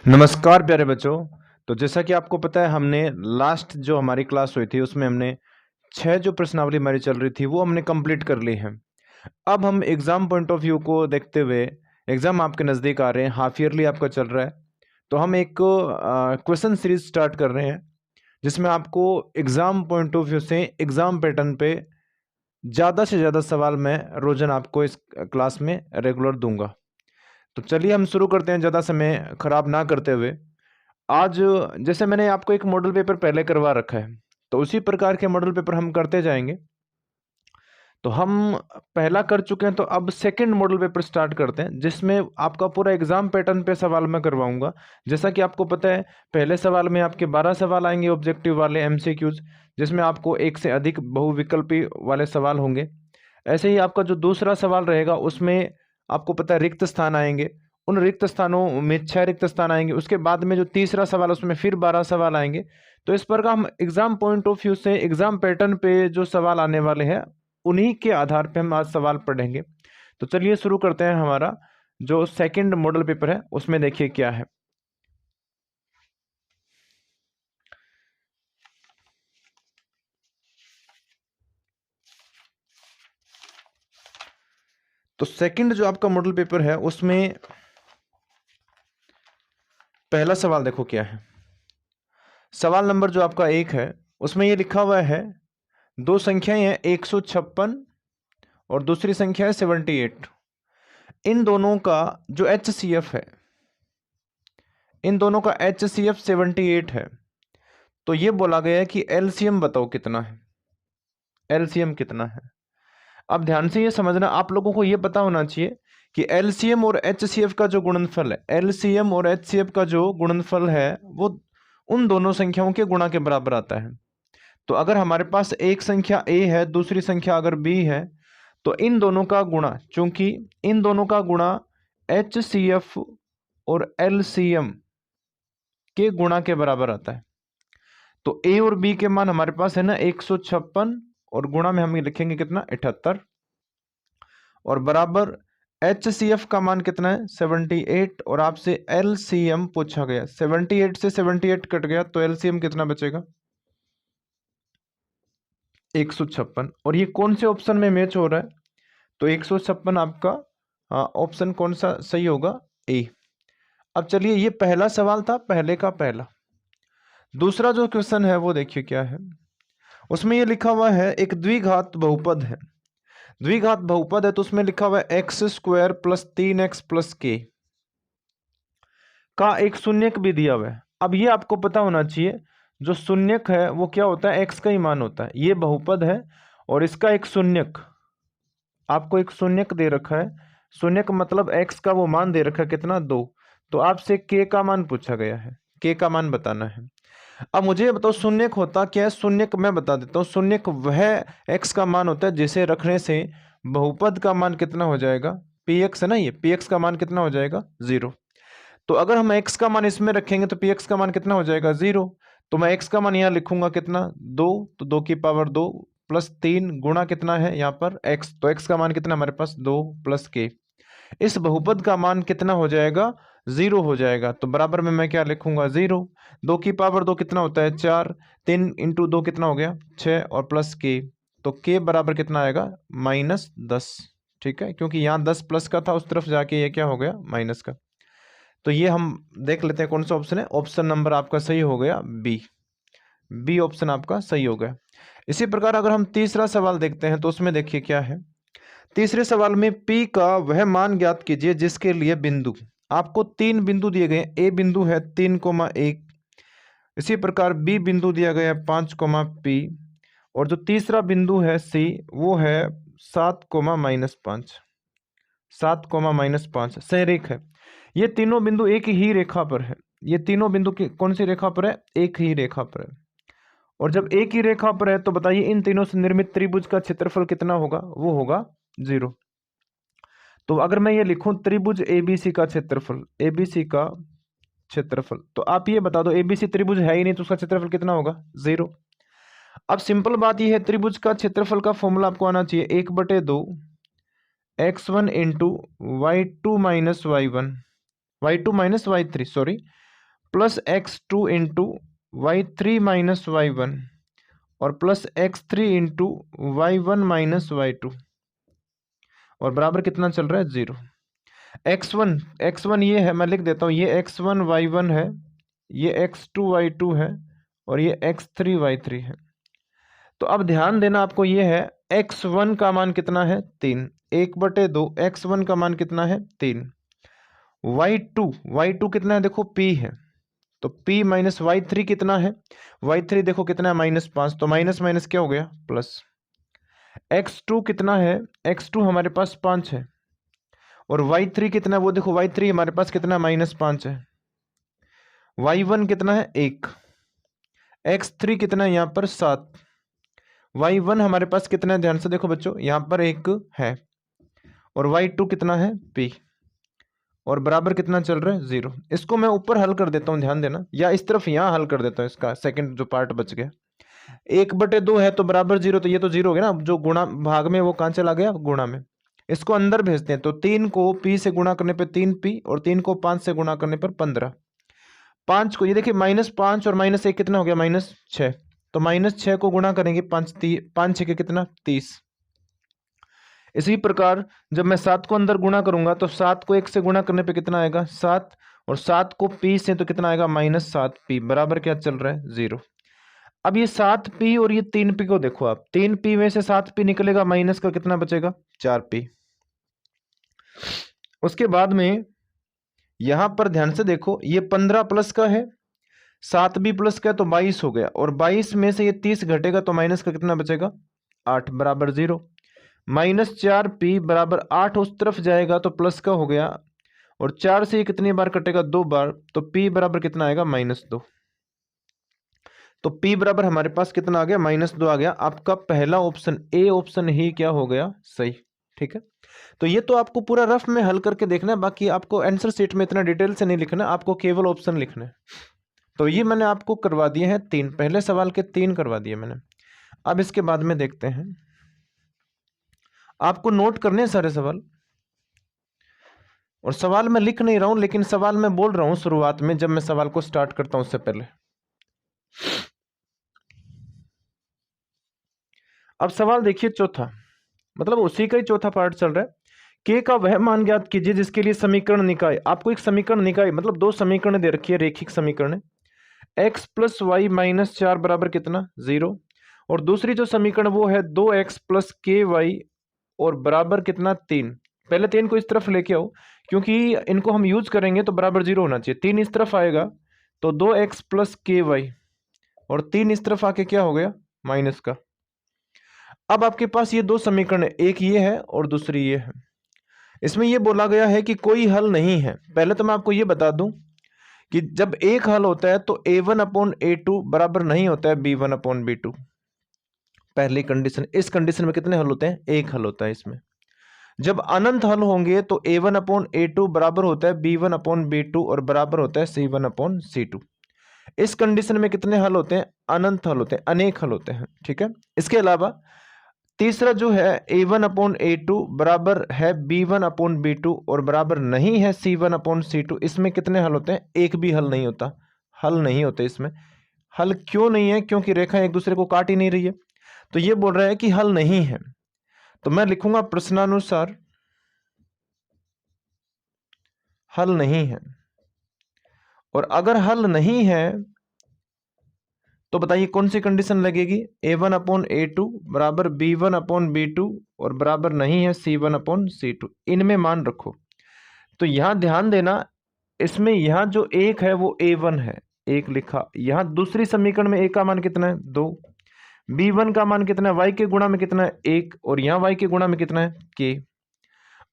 नमस्कार प्यारे बच्चों। तो जैसा कि आपको पता है हमने लास्ट जो हमारी क्लास हुई थी उसमें हमने 6 जो प्रश्नावली हमारी चल रही थी वो हमने कंप्लीट कर ली है। अब हम एग्ज़ाम पॉइंट ऑफ व्यू को देखते हुए एग्ज़ाम आपके नज़दीक आ रहे हैं, हाफ ईयरली आपका चल रहा है, तो हम एक क्वेश्चन सीरीज स्टार्ट कर रहे हैं जिसमें आपको एग्ज़ाम पॉइंट ऑफ व्यू से एग्ज़ाम पैटर्न पे ज़्यादा से ज़्यादा सवाल मैं रोज़ाना आपको इस क्लास में रेगुलर दूंगा। तो चलिए हम शुरू करते हैं ज़्यादा समय ख़राब ना करते हुए। आज जैसे मैंने आपको एक मॉडल पेपर पहले करवा रखा है, तो उसी प्रकार के मॉडल पेपर हम करते जाएँगे। तो हम पहला कर चुके हैं, तो अब सेकंड मॉडल पेपर स्टार्ट करते हैं, जिसमें आपका पूरा एग्ज़ाम पैटर्न पे सवाल मैं करवाऊँगा। जैसा कि आपको पता है, पहले सवाल में आपके 12 सवाल आएँगे ऑब्जेक्टिव वाले एमसीक्यूज़, जिसमें आपको एक से अधिक बहुविकल्पी वाले सवाल होंगे। ऐसे ही आपका जो दूसरा सवाल रहेगा, उसमें आपको पता है रिक्त स्थान आएँगे। उन रिक्त स्थानों में 6 रिक्त स्थान आएँगे। उसके बाद में जो तीसरा सवाल है, उसमें फिर 12 सवाल आएँगे। तो इस प्रकार हम एग्ज़ाम पॉइंट ऑफ व्यू से एग्ज़ाम पैटर्न पे जो सवाल आने वाले हैं, उन्हीं के आधार पे हम आज सवाल पढ़ेंगे। तो चलिए शुरू करते हैं। हमारा जो सेकंड मॉडल पेपर है, उसमें देखिए क्या है। तो सेकंड जो आपका मॉडल पेपर है, उसमें पहला सवाल देखो क्या है। सवाल नंबर जो आपका 1 है, उसमें ये लिखा हुआ है, दो संख्याएं हैं 156 और दूसरी संख्या है 78। इन दोनों का जो HCF है, इन दोनों का HCF 78 है। तो ये बोला गया है कि LCM बताओ कितना है। LCM कितना है? अब ध्यान से ये समझना, आप लोगों को ये पता होना चाहिए कि LCM और HCF का जो गुणनफल है, LCM और HCF का जो गुणनफल है, वो उन दोनों संख्याओं के गुणा के बराबर आता है। तो अगर हमारे पास एक संख्या A है, दूसरी संख्या अगर B है, तो इन दोनों का गुणा, चूंकि इन दोनों का गुणा HCF और LCM के गुणा के बराबर आता है। तो A और B के मान हमारे पास है ना 156, और गुणा में हम ये लिखेंगे कितना 78, और बराबर HCF का मान कितना है 78, और आपसे LCM पूछा गया। 78 से 78 कट गया तो LCM कितना बचेगा 156। और ये कौन से ऑप्शन में मैच हो रहा है? तो 156 आपका ऑप्शन कौन सा सही होगा? ए। अब चलिए, ये पहला सवाल था, पहले का पहला। दूसरा जो क्वेश्चन है वो देखिए क्या है। उसमें ये लिखा हुआ है, एक द्विघात बहुपद है। द्विघात बहुपद है तो उसमें लिखा हुआ है x² plus 3x plus k का एक शून्यक भी दिया हुआ है। अब ये आपको पता होना चाहिए, जो शून्यक है वो क्या होता है, x का ही मान होता है। ये बहुपद है और इसका एक शून्यक, आपको एक शून्यक दे रखा है। शून्यक मतलब x का वो मान दे रखा है कितना 2। तो आपसे k का मान पूछा गया है, k का मान बताना है। अब मुझे ये बताओ शून्यक होता क्या है। शून्यक मैं बता देता हूँ, शून्यक वह x का मान होता है जिसे रखने से बहुपद का मान कितना हो जाएगा, px है ना, ये px का मान कितना हो जाएगा 0। तो अगर हम x का मान इसमें रखेंगे तो px का मान कितना हो जाएगा 0। तो मैं x का मान यहाँ लिखूंगा कितना 2, तो 2 की पावर 2 प्लस 3 गुणा कितना है यहाँ पर x, तो x का मान कितना हमारे पास 2 प्लस k। इस बहुपद का मान कितना हो जाएगा 0 हो जाएगा। तो बराबर में मैं क्या लिखूंगा 0। 2 की पावर 2 कितना होता है 4, 3 इंटू 2 कितना हो गया 6, और प्लस k। तो k बराबर कितना आएगा -10। ठीक है, क्योंकि यहाँ 10 प्लस का था, उस तरफ जाके ये क्या हो गया माइनस का। तो ये हम देख लेते हैं कौन सा ऑप्शन है। ऑप्शन नंबर आपका सही हो गया बी। बी ऑप्शन आपका सही हो गया। इसी प्रकार अगर हम तीसरा सवाल देखते हैं तो उसमें देखिए क्या है। तीसरे सवाल में P का वह मान ज्ञात कीजिए जिसके लिए बिंदु, आपको 3 बिंदु दिए गए हैं। A बिंदु है 3,1, इसी प्रकार B बिंदु दिया गया है 5, P, और जो तीसरा बिंदु है C वो है 7, -5। 7, -5 संरेख है। ये तीनों बिंदु एक ही रेखा पर है। ये तीनों बिंदु की कौन सी रेखा पर है, एक ही रेखा पर है। और जब एक ही रेखा पर है तो बताइए इन तीनों से निर्मित त्रिभुज का क्षेत्रफल कितना होगा, वो होगा 0। तो अगर मैं ये लिखूं त्रिभुज ABC का क्षेत्रफल, ABC का क्षेत्रफल, तो आप ये बता दो ABC त्रिभुज है ही नहीं तो उसका क्षेत्रफल कितना होगा 0। अब सिंपल बात ये है, त्रिभुज का क्षेत्रफल का फॉर्मूला आपको आना चाहिए 1/2 x1 into y2 minus y1, y2 minus y3 sorry, plus x2 into y3 minus y1 और plus x3 into y1 minus y2 और बराबर कितना चल रहा है 0। x1 ये है, मैं लिख देता हूँ, ये x1 y1 है, ये x2 y2 है और ये x3 y3 है। तो अब ध्यान देना आपको, ये है x1 का मान कितना है 3, 1/2 x1 का मान कितना है 3। y2 कितना है देखो p है, तो p माइनस y3 कितना है, y3 देखो कितना है -5, तो माइनस माइनस क्या हो गया प्लस। x2 कितना है, x2 हमारे पास 5 है और y3 कितना है, वो देखो y3 हमारे पास कितना -5 है। y1 कितना है 1, x3 कितना है यहाँ पर 7, y1 हमारे पास कितना है, ध्यान से देखो बच्चों, यहाँ पर 1 है और y2 कितना है p और बराबर कितना चल रहा है 0। इसको मैं ऊपर हल कर देता हूँ, ध्यान देना, या इस तरफ यहाँ हल कर देता हूँ, इसका सेकंड जो पार्ट बच गया 1/2 है तो बराबर 0, तो ये तो 0 हो गया ना, जो गुणा भाग में वो कहाँ चला गया गुणा में। इसको अंदर भेजते हैं, तो 3 को p से गुणा करने पे 3p और 3 को 5 से गुणा करने पर 15। 5 को ये देखिए -5 और -1 कितना हो गया -6, तो -6 को गुणा करेंगे 5 6 के कितना 30। इसी प्रकार जब मैं 7 को अंदर गुणा करूंगा तो 7 को 1 से गुणा करने पे कितना आएगा 7 और 7 को p से तो कितना आएगा -7p बराबर क्या चल रहा है 0। अब ये 7p और ये 3p को देखो आप, 3p में से 7p निकलेगा, माइनस का कितना बचेगा 4p। उसके बाद में यहां पर ध्यान से देखो, ये 15 प्लस का है, 7b प्लस का है तो 22 हो गया और 22 में से ये 30 घटेगा तो माइनस का कितना बचेगा 8 बराबर 0। -4p बराबर 8 उस तरफ जाएगा तो प्लस का हो गया और 4 से ये कितनी बार कटेगा 2 बार, तो p बराबर कितना आएगा -2। तो p बराबर हमारे पास कितना आ गया -2 आ गया। आपका पहला ऑप्शन ए ऑप्शन ही क्या हो गया सही। ठीक है, तो ये तो आपको पूरा रफ में हल करके देखना है, बाकी आपको आंसर शीट में इतना डिटेल से नहीं लिखना, आपको केवल ऑप्शन लिखना है। तो ये मैंने आपको करवा दिए हैं 3, पहले सवाल के 3 करवा दिए मैंने। अब इसके बाद में देखते हैं, आपको नोट करने हैं सारे सवाल, और सवाल मैं लिख नहीं रहा हूं लेकिन सवाल मैं बोल रहा हूं शुरुआत में, जब मैं सवाल को स्टार्ट करता हूं उससे पहले। अब सवाल देखिए चौथा, मतलब उसी का ही चौथा पार्ट चल रहा है। के का वह मान ज्ञात कीजिए जिसके लिए समीकरण निकाय, आपको एक समीकरण निकाय मतलब 2 समीकरण दे रखी है, रेखिक समीकरण है, x + y - 4 बराबर कितना 0, और दूसरी जो समीकरण वो है 2x + ky और बराबर कितना 3। पहले 3 को इस तरफ लेके आओ, क्योंकि इनको हम यूज करेंगे तो बराबर 0 होना चाहिए। 3 इस तरफ आएगा तो 2x + ky और 3 इस तरफ आके क्या हो गया माइनस का। अब आपके पास ये 2 समीकरण है, एक ये है और दूसरी ये है। इसमें ये बोला गया है कि कोई हल नहीं है। पहले तो मैं आपको ये बता दूं कि जब एक हल होता है तो a1/a2 बराबर नहीं होता है b1/b2। पहली कंडीशन। इस कंडीशन में कितने हल होते हैं, एक हल होता है इसमें। जब अनंत हल होंगे तो a1/a2 बराबर होता है b1/b2 और बराबर होता है c1/c2। इस कंडीशन में कितने हल होते हैं, अनंत हल होते हैं, अनेक हल होते हैं। ठीक है, इसके अलावा तीसरा जो है a1/a2 बराबर है b1/b2 और बराबर नहीं है c1/c2। इसमें कितने हल होते हैं, एक भी हल नहीं होता, हल नहीं होते इसमें। हल क्यों नहीं है, क्योंकि रेखा एक दूसरे को काट ही नहीं रही है, तो ये बोल रहा है कि हल नहीं है। तो मैं लिखूंगा प्रश्नानुसार हल नहीं है। और अगर हल नहीं है तो बताइए कौन सी कंडीशन लगेगी, a1/a2 बराबर b1/b2 और बराबर नहीं है c1/c2। इनमें मान रखो। तो यहां ध्यान देना, इसमें यहां जो एक है वो a1 है, एक लिखा। यहां दूसरी समीकरण में a का मान कितना है 2, b1 का मान कितना है, y के गुणा में कितना है 1 और यहां y के गुणा में कितना है k।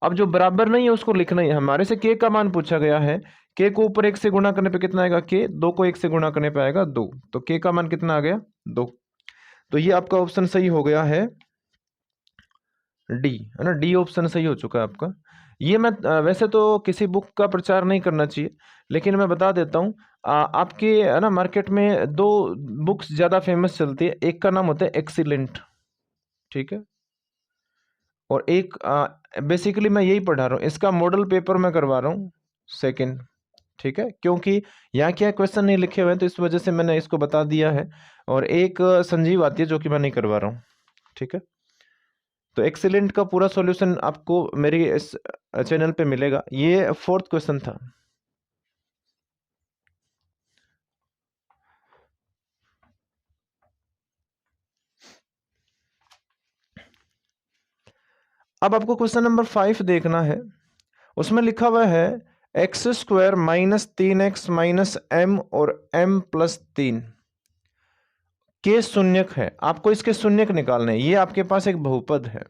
अब जो बराबर नहीं है उसको लिखना ही है। हमारे से k का मान पूछा गया है, k को ऊपर 1 से गुणा करने पे कितना आएगा k, 2 को 1 से गुणा करने पे आएगा 2, तो k का मान कितना आ गया 2। तो ये आपका ऑप्शन सही हो गया है डी, है ना, डी ऑप्शन सही हो चुका है आपका। ये मैं वैसे तो किसी बुक का प्रचार नहीं करना चाहिए, लेकिन मैं बता देता हूँ आपके, है ना, मार्केट में 2 बुक्स ज़्यादा फेमस चलती है। एक का नाम होता है एक्सीलेंट, ठीक है, और एक बेसिकली मैं यही पढ़ा रहा हूँ, इसका मॉडल पेपर मैं करवा रहा हूँ सेकंड। ठीक है, क्योंकि यहाँ क्या क्वेश्चन नहीं लिखे हुए हैं तो इस वजह से मैंने इसको बता दिया है। और एक संजीव आती है जो कि मैं नहीं करवा रहा हूँ। ठीक है, तो एक्सीलेंट का पूरा सॉल्यूशन आपको मेरी इस चैनल पे मिलेगा। ये 4th क्वेश्चन था। अब आपको क्वेश्चन नंबर 5 देखना है। उसमें लिखा हुआ है x² minus 3x minus m और m प्लस 3 के शून्यक है। आपको इसके शून्यक निकालने हैं। ये आपके पास एक बहुपद है।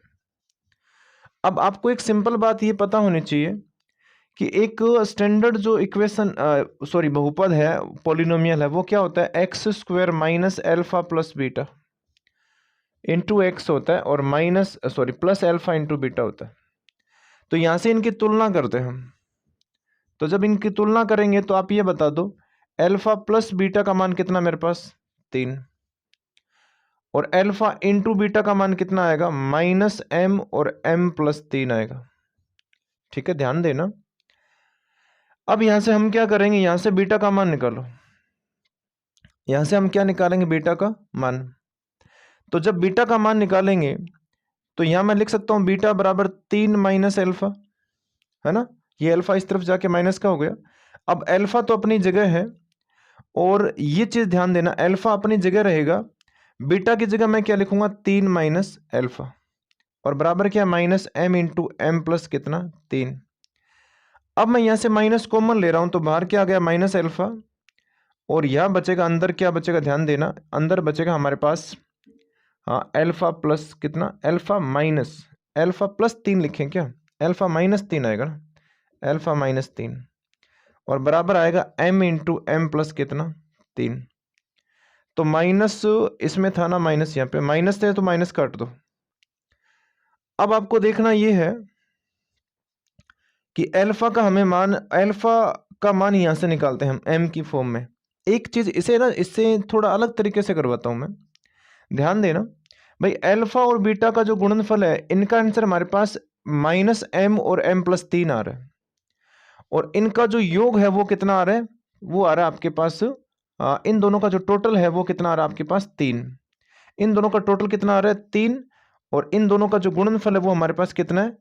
अब आपको एक सिंपल बात ये पता होनी चाहिए कि एक स्टैंडर्ड जो इक्वेशन सॉरी बहुपद है, पॉलिनोमियल है, वो क्या होता है, x² minus alpha plus beta into x होता है और minus sorry plus alpha into beta होता है। तो यहां से इनकी तुलना करते हैं हम। तो जब इनकी तुलना करेंगे तो आप ये बता दो एल्फा प्लस बीटा का मान कितना मेरे पास 3 और एल्फा इंटू बीटा का मान कितना आएगा -m और m प्लस 3 आएगा। ठीक है, ध्यान देना। अब यहां से हम क्या करेंगे, यहां से बीटा का मान निकालो। यहां से हम क्या निकालेंगे, बीटा का मान। तो जब बीटा का मान निकालेंगे तो यहां मैं लिख सकता हूं बीटा बराबर 3 माइनस एल्फा, है ना। ये अल्फा इस तरफ जाके माइनस का हो गया। अब अल्फा तो अपनी जगह है और ये चीज ध्यान देना, अल्फा अपनी जगह रहेगा, बीटा की जगह मैं क्या लिखूंगा 3 माइनस एल्फा और बराबर क्या minus m into M plus कितना 3। अब मैं यहां से माइनस कॉमन ले रहा हूं तो बाहर क्या आ गया माइनस एल्फा और यहां बचेगा, अंदर क्या बचेगा ध्यान देना, अंदर बचेगा हमारे पास हाँ एल्फा प्लस कितना एल्फा माइनस एल्फा प्लस 3 लिखें क्या, एल्फा माइनस 3 आएगा ना, एल्फा माइनस 3 और बराबर आएगा m इंटू एम प्लस कितना 3। तो माइनस इसमें था ना, माइनस यहाँ पे माइनस है तो माइनस काट दो। अब आपको देखना ये है कि एल्फा का हमें मान, एल्फा का मान यहां से निकालते हैं हम m की फॉर्म में। एक चीज इसे ना, इससे थोड़ा अलग तरीके से करवाता हूं मैं, ध्यान देना भाई। एल्फा और बीटा का जो गुणनफल है, इनका आंसर हमारे पास -m और m प्लस 3 आ रहा है और इनका जो योग है वो कितना आ रहा है, वो आ रहा है आपके पास इन दोनों का जो टोटल है वो कितना आ रहा है आपके पास 3। इन दोनों का टोटल कितना आ रहा है 3 और इन दोनों का जो गुणनफल है वो हमारे पास कितना है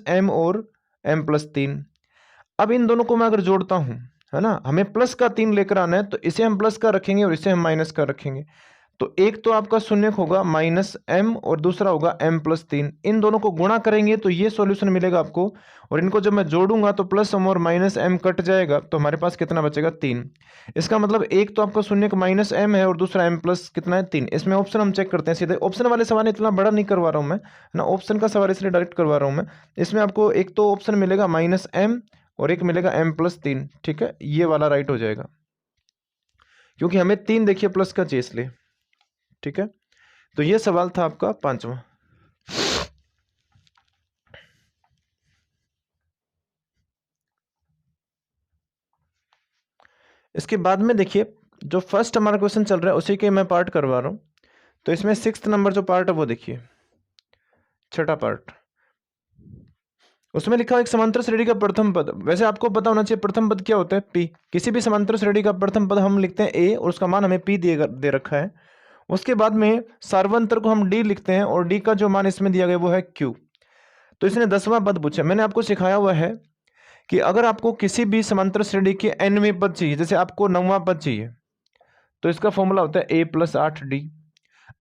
-m और m प्लस 3। अब इन दोनों को मैं अगर जोड़ता हूं, है ना, हमें प्लस का 3 लेकर आना है तो इसे हम प्लस का रखेंगे और इसे हम माइनस का रखेंगे। तो एक तो आपका शून्यक होगा -m और दूसरा होगा m प्लस 3। इन दोनों को गुणा करेंगे तो ये सॉल्यूशन मिलेगा आपको और इनको जब मैं जोड़ूंगा तो +m और -m कट जाएगा तो हमारे पास कितना बचेगा 3। इसका मतलब एक तो आपका शून्यक -m है और दूसरा m प्लस कितना है 3। इसमें ऑप्शन हम चेक करते हैं सीधे। ऑप्शन वाले सवाल इतना बड़ा नहीं करवा रहा हूं मैं, है ना, ऑप्शन का सवाल इसलिए डायरेक्ट करवा रहा हूं मैं। इसमें आपको एक तो ऑप्शन मिलेगा -m और एक मिलेगा m प्लस 3। ठीक है, ये वाला राइट हो जाएगा क्योंकि हमें 3 देखिए प्लस का चाहिए इसलिए। ठीक है, तो ये सवाल था आपका 5वां। इसके बाद में देखिए जो फर्स्ट हमारा क्वेश्चन चल रहा है उसी के मैं पार्ट करवा रहा हूं। तो इसमें 6th नंबर जो पार्ट है वो देखिए, छठा पार्ट। उसमें लिखा है एक समांतर श्रेणी का प्रथम पद। वैसे आपको पता होना चाहिए प्रथम पद क्या होता है, p। किसी भी समांतर श्रेणी का प्रथम पद हम लिखते हैं a और उसका मान हमें p दे रखा है। उसके बाद में सार्वंतर को हम d लिखते हैं और d का जो मान इसमें दिया गया वो है q। तो इसने 10वां पद पूछा। मैंने आपको सिखाया हुआ है कि अगर आपको किसी भी समांतर श्रेणी के nवें पद चाहिए, जैसे आपको 9वां पद चाहिए तो इसका फॉर्मूला होता है a प्लस 8d।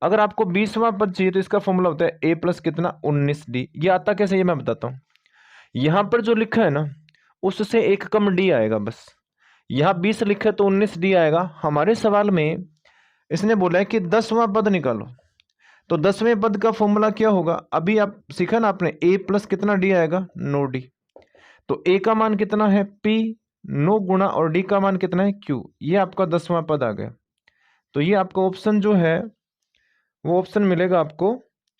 अगर आपको 20वां पद चाहिए तो इसका फॉर्मूला होता है a प्लस कितना 19d। ये आता कैसे ये मैं बताता हूँ। यहां पर जो लिखा है ना उससे एक कम d आएगा बस। यहाँ 20 लिखा है तो 19d आएगा। हमारे सवाल में इसने बोला है कि 10वां पद निकालो। तो 10वें पद का फॉर्मूला क्या होगा, अभी आप सीखा ना आपने, a प्लस कितना d आएगा 9d। तो a का मान कितना है p 9 गुणा और d का मान कितना है q। ये आपका 10वां पद आ गया। तो ये आपका ऑप्शन जो है वो ऑप्शन मिलेगा आपको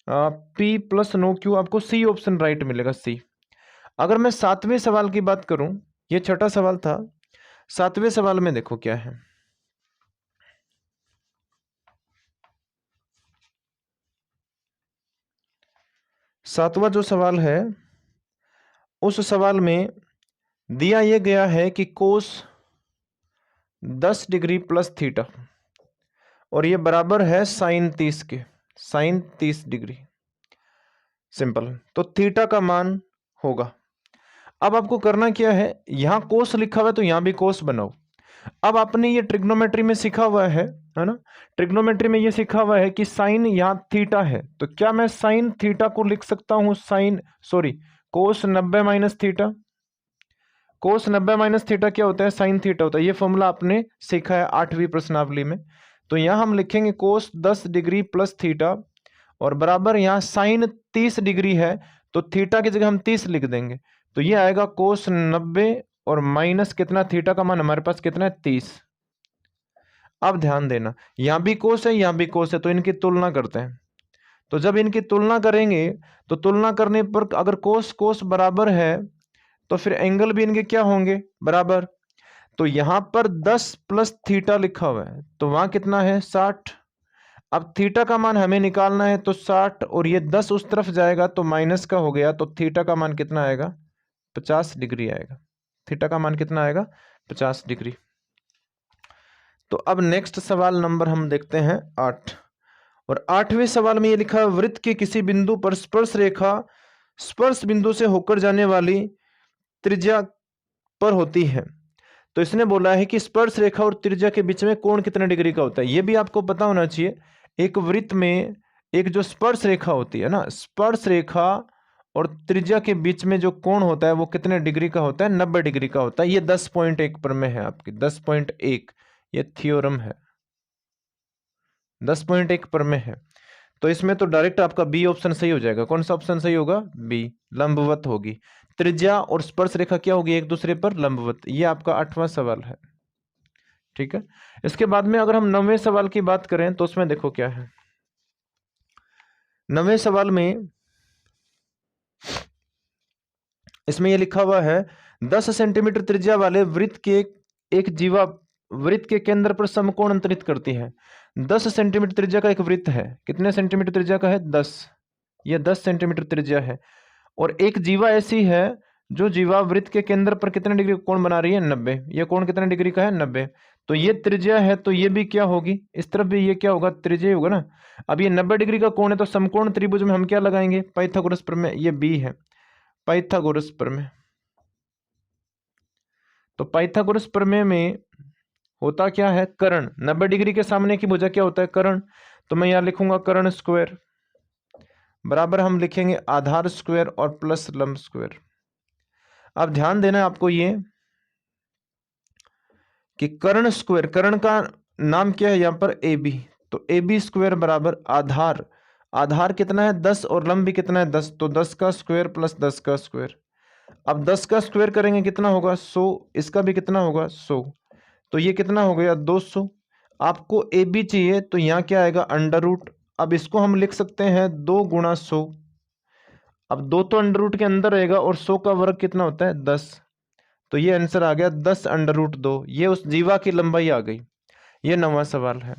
p प्लस 9q, आपको सी ऑप्शन राइट मिलेगा, सी। अगर मैं 7वें सवाल की बात करूं, ये छठा सवाल था, 7वें सवाल में देखो क्या है। 7वां जो सवाल है उस सवाल में दिया यह गया है कि कोस 10 डिग्री प्लस थीटा, और ये बराबर है साइन 30 के, साइन 30 डिग्री। सिंपल। तो थीटा का मान होगा। अब आपको करना क्या है, यहां कोस लिखा हुआ है तो यहां भी कोस बनाओ। अब आपने ये ट्रिग्नोमेट्री में सीखा हुआ है ना, ट्रिग्नोमेट्री में ये सीखा हुआ है कि साइन यहां थीटा है, तो क्या मैं साइन थीटा को लिख सकता हूं कोस 90 माइनस थीटा। कोस 90 माइनस थीटा क्या होता है, साइन थीटा होता है। ये फॉर्मूला आपने सीखा है 8वीं प्रश्नावली में। तो यहां हम लिखेंगे कोस 10 डिग्री प्लस थीटा, और बराबर यहां साइन 30 डिग्री है, तो थीटा की जगह हम 30 लिख देंगे। तो ये आएगा कोस 90 और माइनस कितना, थीटा का मान हमारे पास कितना है 30। अब ध्यान देना, यहां भी कोस है यहां भी कोस है, तो इनकी तुलना करते हैं। तो जब इनकी तुलना करेंगे तो तुलना करने पर अगर कोस कोस बराबर है तो फिर एंगल भी इनके क्या होंगे, बराबर। तो यहां पर 10 प्लस थीटा लिखा हुआ है, तो वहां कितना है 60। अब थीटा का मान हमें निकालना है, तो 60 और ये 10 उस तरफ जाएगा तो माइनस का हो गया, तो थीटा का मान कितना आएगा, 50 डिग्री आएगा। थीटा का मान कितना आएगा, 50 डिग्री। तो अब नेक्स्ट सवाल नंबर हम देखते हैं 8, और 8वें सवाल में ये लिखा है वृत्त के किसी बिंदु पर स्पर्श रेखा स्पर्श बिंदु से होकर जाने वाली त्रिज्या पर होती है। तो इसने बोला है कि स्पर्श रेखा और त्रिज्या के बीच में कोण कितने डिग्री का होता है। ये भी आपको पता होना चाहिए। एक वृत्त में एक जो स्पर्श रेखा होती है ना, स्पर्श रेखा और त्रिज्या के बीच में जो कोण होता है वो कितने डिग्री का होता है, 90 डिग्री का होता है। ये 10.1 पर में है आपकी 10.1, ये थ्योरम है 10.1 पर में है। तो इसमें तो डायरेक्ट आपका बी ऑप्शन सही हो जाएगा। कौन सा ऑप्शन सही होगा, बी, लंबवत होगी। त्रिज्या और स्पर्श रेखा क्या होगी, एक दूसरे पर लंबवत। ये आपका 8वां सवाल है, ठीक है। इसके बाद में अगर हम 9वें सवाल की बात करें तो उसमें देखो क्या है। 9वें सवाल में इसमें यह लिखा हुआ है 10 सेंटीमीटर त्रिज्या वाले वृत्त के एक जीवा वृत्त के केंद्र पर समकोण अंतरित करती है। 10 सेंटीमीटर त्रिज्या का एक वृत्त है, कितने सेंटीमीटर त्रिज्या का है, 10। यह 10 सेंटीमीटर त्रिज्या है, और एक जीवा ऐसी है जो जीवा वृत्त के केंद्र पर कितने डिग्री कोण बना रही है, 90। यह कोण कितने डिग्री का है, 90। तो ये त्रिज्या है, तो ये भी क्या होगी, इस तरफ भी ये क्या होगा, त्रिज्या होगा ना। अब ये 90 डिग्री का कोण है, तो समकोण त्रिभुज में हम क्या लगाएंगे, पाइथागोरस प्रमेय। ये बी है, पाइथागोरस प्रमेय। तो पाइथागोरस प्रमेय में होता क्या है, कर्ण। 90 डिग्री के सामने की भुजा क्या होता है, कर्ण। तो मैं यहां लिखूंगा कर्ण स्क्वायर, बराबर हम लिखेंगे आधार स्क्वायर और प्लस लंब स्क्वायर। अब ध्यान देना आपको ये कि कर्ण स्क्वायर, कर्ण का नाम क्या है यहां पर, ए बी। तो ए बी स्क्वायर बराबर आधार, आधार कितना है 10 और लंब भी कितना है 10, तो 10 का स्क्वायर प्लस 10 का स्क्वायर। अब 10 का स्क्वायर करेंगे कितना होगा 100, इसका भी कितना होगा 100, तो ये कितना हो गया 200। आपको ए बी चाहिए, तो यहाँ क्या आएगा अंडर रूट। अब इसको हम लिख सकते हैं 2 गुणा 100। अब 2 तो अंडर रूट के अंदर रहेगा, और 100 का वर्ग कितना होता है 10। तो ये आंसर आ गया 10 अंडर रूट 2। ये उस जीवा की लंबाई आ गई। ये 9वां सवाल है।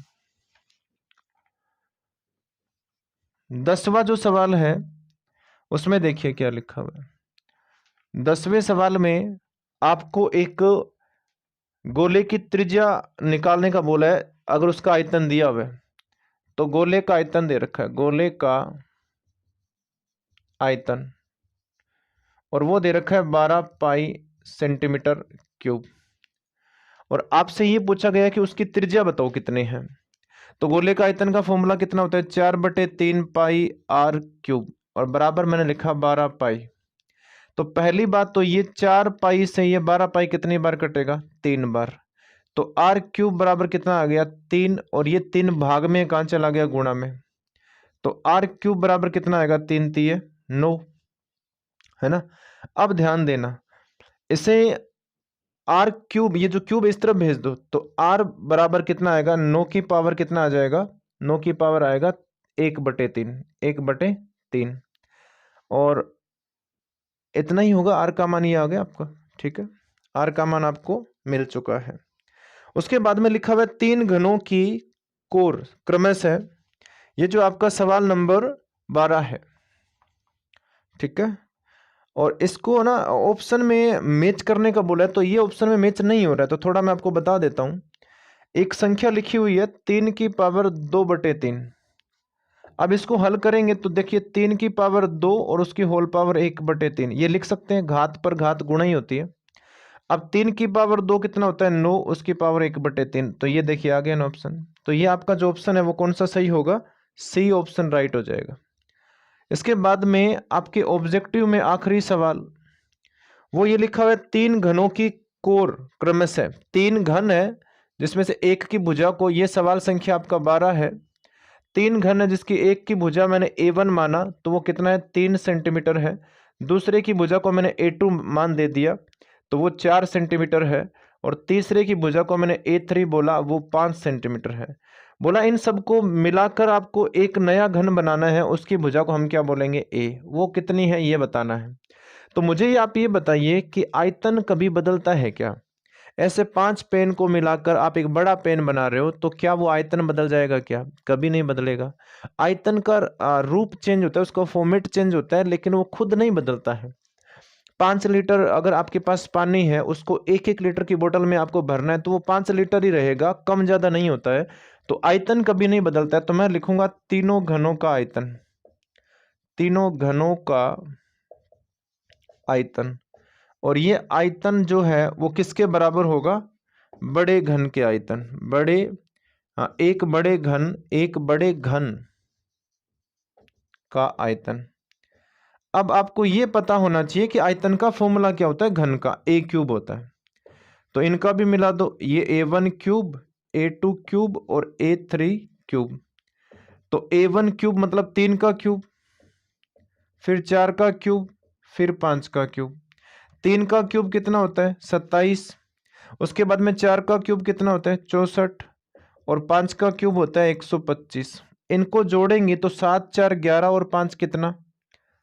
10वां जो सवाल है उसमें देखिए क्या लिखा हुआ है। 10वें सवाल में आपको एक गोले की त्रिज्या निकालने का बोला है, अगर उसका आयतन दिया हुआ है। तो गोले का आयतन दे रखा है, गोले का आयतन, और वो दे रखा है 12 पाई सेंटीमीटर क्यूब। और आपसे ये पूछा गया कि उसकी त्रिज्या बताओ कितने हैं। तो गोले का आयतन का फॉर्मूला कितना होता है, 4/3 पाई आर क्यूब, और बराबर मैंने लिखा 12 पाई। तो पहली बात तो ये 4 पाई से ये 12 पाई कितनी बार कटेगा, 3 बार। तो आर क्यूब बराबर कितना आ गया 3, और ये 3 भाग में कहां चला गया, गुणा में। तो आर क्यूब बराबर कितना आएगा, 3 3 9, है ना। अब ध्यान देना, इसे आर क्यूब, ये जो क्यूब इस तरफ भेज दो, तो आर बराबर कितना आएगा, 9 की पावर कितना आ जाएगा, 9 की पावर आएगा 1/3, 1/3। और इतना ही होगा, आर का मान ये आ गया आपका, ठीक है। आर का मान आपको मिल चुका है। उसके बाद में लिखा हुआ है 3 घनों की कोर क्रमशः। ये जो आपका सवाल नंबर 12 है, ठीक है। और इसको ना ऑप्शन में मैच करने का बोला है, तो ये ऑप्शन में मैच नहीं हो रहा है, तो थोड़ा मैं आपको बता देता हूं। एक संख्या लिखी हुई है 3⁻²/3। अब इसको हल करेंगे तो देखिए 3⁻², और उसकी होल पावर 1/3, ये लिख सकते हैं, घात पर घात गुणा ही होती है। अब 3⁻² कितना होता है? 9, उसकी पावर 1/3। तो ये देखिए आ गया ना ऑप्शन। तो ये आपका जो ऑप्शन है वो कौन सा सही होगा? सी ऑप्शन राइट हो जाएगा। इसके बाद में आपके ऑब्जेक्टिव में आखिरी सवाल, वो ये लिखा हुआ है 3 घनों की कोर क्रमशः, 3 घन है जिसमें से एक की भुजा को, ये सवाल संख्या आपका 12 है। 3 घन है जिसकी एक की भुजा मैंने A1 माना, तो वो कितना है? 3 सेंटीमीटर है। दूसरे की भुजा को मैंने A2 मान दे दिया, तो वो 4 सेंटीमीटर है। और तीसरे की भुजा को मैंने A3 बोला, वो 5 सेंटीमीटर है। बोला इन सबको मिलाकर आपको एक नया घन बनाना है, उसकी भुजा को हम क्या बोलेंगे? A। वो कितनी है ये बताना है। तो मुझे आप ये बताइए कि आयतन कभी बदलता है क्या? ऐसे 5 पेन को मिलाकर आप एक बड़ा पेन बना रहे हो, तो क्या वो आयतन बदल जाएगा क्या? कभी नहीं बदलेगा। आयतन का रूप चेंज होता है, उसका फॉर्मेट चेंज होता है, लेकिन वो खुद नहीं बदलता है। 5 लीटर अगर आपके पास पानी है, उसको 1-1 लीटर की बोतल में आपको भरना है, तो वो 5 लीटर ही रहेगा, कम ज़्यादा नहीं होता है। तो आयतन कभी नहीं बदलता है। तो मैं लिखूंगा तीनों घनों का आयतन, तीनों घनों का आयतन। और ये आयतन जो है वो किसके बराबर होगा? बड़े घन के आयतन, बड़े, एक बड़े घन का आयतन। अब आपको ये पता होना चाहिए कि आयतन का फॉर्मूला क्या होता है? घन का A³ होता है। तो इनका भी मिला दो, ये A1³ A2³ और A3³। तो A1³ मतलब 3 का क्यूब, फिर 4 का क्यूब, फिर 5 का क्यूब। 3 का क्यूब कितना होता है? 27। उसके बाद में 4 का क्यूब कितना होता है? 64। और 5 का क्यूब होता है 125। इनको जोड़ेंगे तो 7 4 11 और 5 कितना?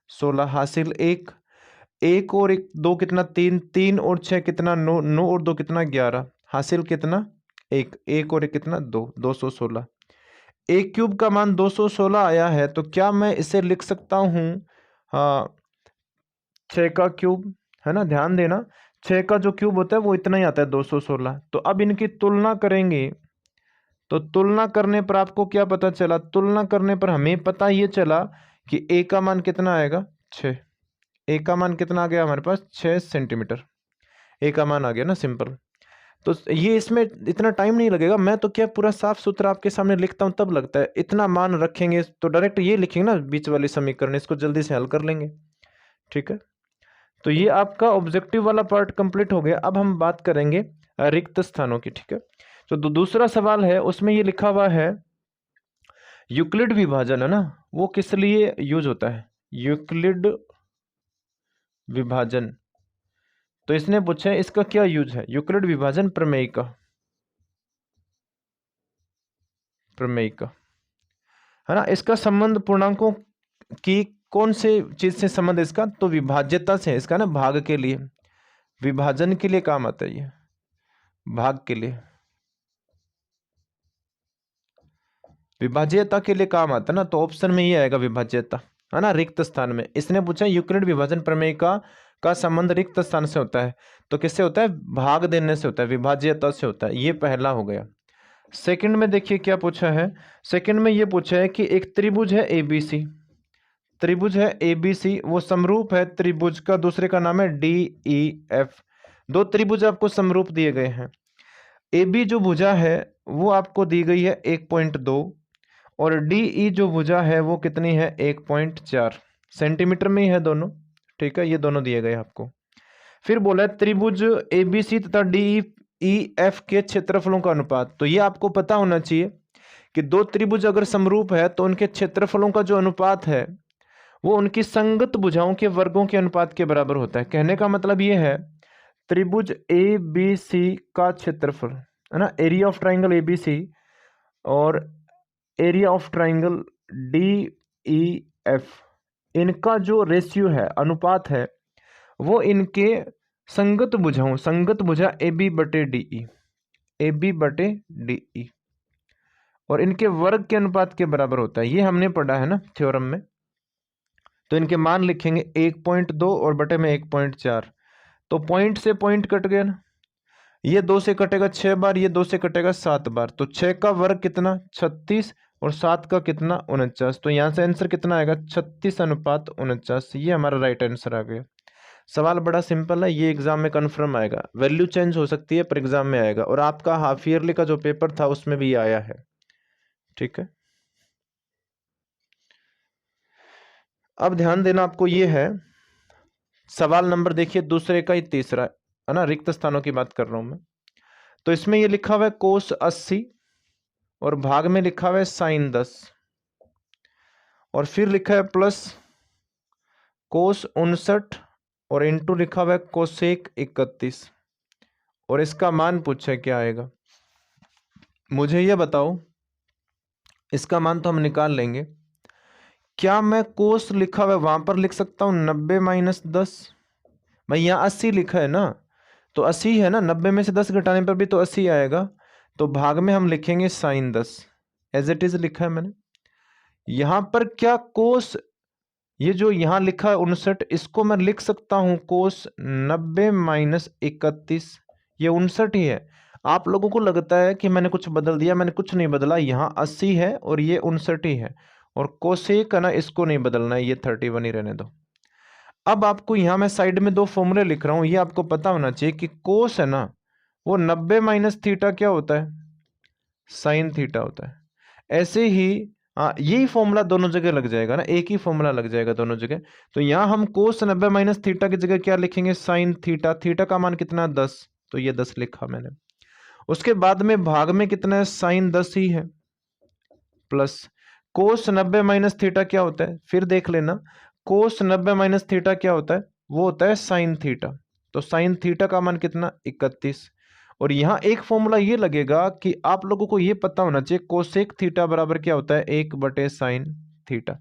16। हासिल 1। 1 और 1 2 कितना? 3। 3 और 6 कितना? 9। 9 और 2 कितना? 11। हासिल कितना? 1। 1 और 1 कितना? 2। 216। A³ का मान 216 आया है, तो क्या मैं इसे लिख सकता हूँ? हाँ, 6 का क्यूब, है ना? ध्यान देना, 6 का जो क्यूब होता है वो इतना ही आता है, 216। तो अब इनकी तुलना करेंगे, तो तुलना करने पर आपको क्या पता चला? तुलना करने पर हमें पता ये चला कि A का मान कितना आएगा? 6। A का मान कितना आ गया हमारे पास? 6 सेंटीमीटर। A का मान आ गया ना, सिंपल। तो ये इसमें इतना टाइम नहीं लगेगा, मैं तो क्या पूरा साफ सुथरा आपके सामने लिखता हूँ तब लगता है। इतना मान रखेंगे तो डायरेक्ट ये लिखेंगे ना बीच वाली समीकरण, इसको जल्दी से हल कर लेंगे। ठीक है, तो ये आपका ऑब्जेक्टिव वाला पार्ट कंप्लीट हो गया। अब हम बात करेंगे रिक्त स्थानों की। ठीक है, तो दूसरा सवाल है, उसमें ये लिखा हुआ है यूक्लिड विभाजन, है ना, वो किस लिए यूज होता है? यूक्लिड विभाजन, तो इसने पूछा है इसका क्या यूज है? यूक्लिड विभाजन प्रमेय का, प्रमेय का, है ना। इसका संबंध पूर्णांकों की कौन से चीज से संबंध है इसका? तो विभाज्यता से है इसका ना, भाग के लिए, विभाजन के लिए काम आता है ये, भाग के लिए, विभाज्यता के लिए काम आता है ना। तो ऑप्शन में ये आएगा विभाज्यता, है ना, रिक्त स्थान में। इसने पूछा यूक्लिड विभाजन प्रमेय का संबंध रिक्त स्थान से होता है, तो किससे होता है? भाग देने से होता है, विभाज्यता से होता है। ये पहला हो गया। सेकंड में देखिए क्या पूछा है। सेकंड में ये पूछा है कि एक त्रिभुज है ABC, त्रिभुज है ABC, वो समरूप है त्रिभुज का दूसरे का नाम है DEF। दो त्रिभुज आपको समरूप दिए गए हैं। AB जो भुजा है वो आपको दी गई है 1.2, और DE जो भुजा है वो कितनी है? 1.4 सेंटीमीटर में ही है दोनों। ठीक है, ये दोनों दिए गए आपको। फिर बोला है त्रिभुज ABC तथा DEF के क्षेत्रफलों का अनुपात। तो ये आपको पता होना चाहिए कि दो त्रिभुज अगर समरूप है तो उनके क्षेत्रफलों का जो अनुपात है वो उनकी संगत भुजाओं के वर्गों के अनुपात के बराबर होता है। कहने का मतलब ये है, त्रिभुज ABC का क्षेत्रफल, है ना, एरिया ऑफ ट्राइंगल ABC और एरिया ऑफ ट्राइंगल DEF, इनका जो रेशियो है, अनुपात है, वो इनके संगत भुजाओं, संगत भुजा AB/DE और इनके वर्ग के अनुपात के बराबर होता है। ये हमने पढ़ा है ना थ्योरम में। तो इनके मान लिखेंगे 1.2 और बटे में 1.4, तो पॉइंट से पॉइंट कट गया ना। ये 2 से कटेगा 6 बार, ये 2 से कटेगा 7 बार, तो 6 का वर्ग कितना 36 और 7 का कितना 49। तो यहाँ से आंसर कितना आएगा 36:49। ये हमारा राइट आंसर आ गया। सवाल बड़ा सिंपल है, ये एग्जाम में कन्फर्म आएगा। वैल्यू चेंज हो सकती है पर एग्जाम में आएगा, और आपका हाफ ईयरली का जो पेपर था उसमें भी आया है। ठीक है, अब ध्यान देना आपको, ये है सवाल नंबर, देखिए दूसरे का ही तीसरा है ना, रिक्त स्थानों की बात कर रहा हूं मैं। तो इसमें ये लिखा हुआ है कोस 80 और भाग में लिखा हुआ है साइन 10, और फिर लिखा है प्लस कोस 59 और इंटू लिखा हुआ है कोसेक 31, और इसका मान पूछे क्या आएगा। मुझे ये बताओ, इसका मान तो हम निकाल लेंगे, क्या मैं कोस लिखा हुआ है वहां पर लिख सकता हूं 90-10? भाई यहाँ 80 लिखा है ना, तो 80 है ना, 90 में से 10 घटाने पर भी तो 80 आएगा। तो भाग में हम लिखेंगे साइन 10, एज इट इज लिखा है मैंने। यहां पर क्या कोस, ये जो यहां लिखा है 59, इसको मैं लिख सकता हूं कोस 90-31, ये 59 ही है। आप लोगों को लगता है कि मैंने कुछ बदल दिया, मैंने कुछ नहीं बदला, यहाँ 80 है और ये 59 ही है, और कोसेक है ना, इसको नहीं बदलना है, ये 31 ही रहने दो। अब आपको यहां मैं साइड में 2 फॉर्मूले लिख रहा हूं, ये आपको पता होना चाहिए कि कोस है ना वो 90 - थीटा क्या होता है, साइन थीटा होता है। ऐसे ही यही फॉर्मूला दोनों जगह लग जाएगा ना, एक ही फॉर्मूला लग जाएगा दोनों जगह। तो यहां हम कोस 90 - थीटा की जगह क्या लिखेंगे, साइन थीटा। थीटा का मान कितना 10, तो ये 10 लिखा मैंने। उसके बाद में भाग में कितना है, साइन 10 ही है, प्लस कोस 90 - थीटा क्या होता है, फिर देख लेना, कोस 90 - थीटा क्या होता है, वो होता है साइन थीटा। तो साइन थीटा का मान कितना 31, और यहां एक फॉर्मूला ये लगेगा कि आप लोगों को ये पता होना चाहिए कोसेक थीटा बराबर क्या होता है, 1/साइन थीटा।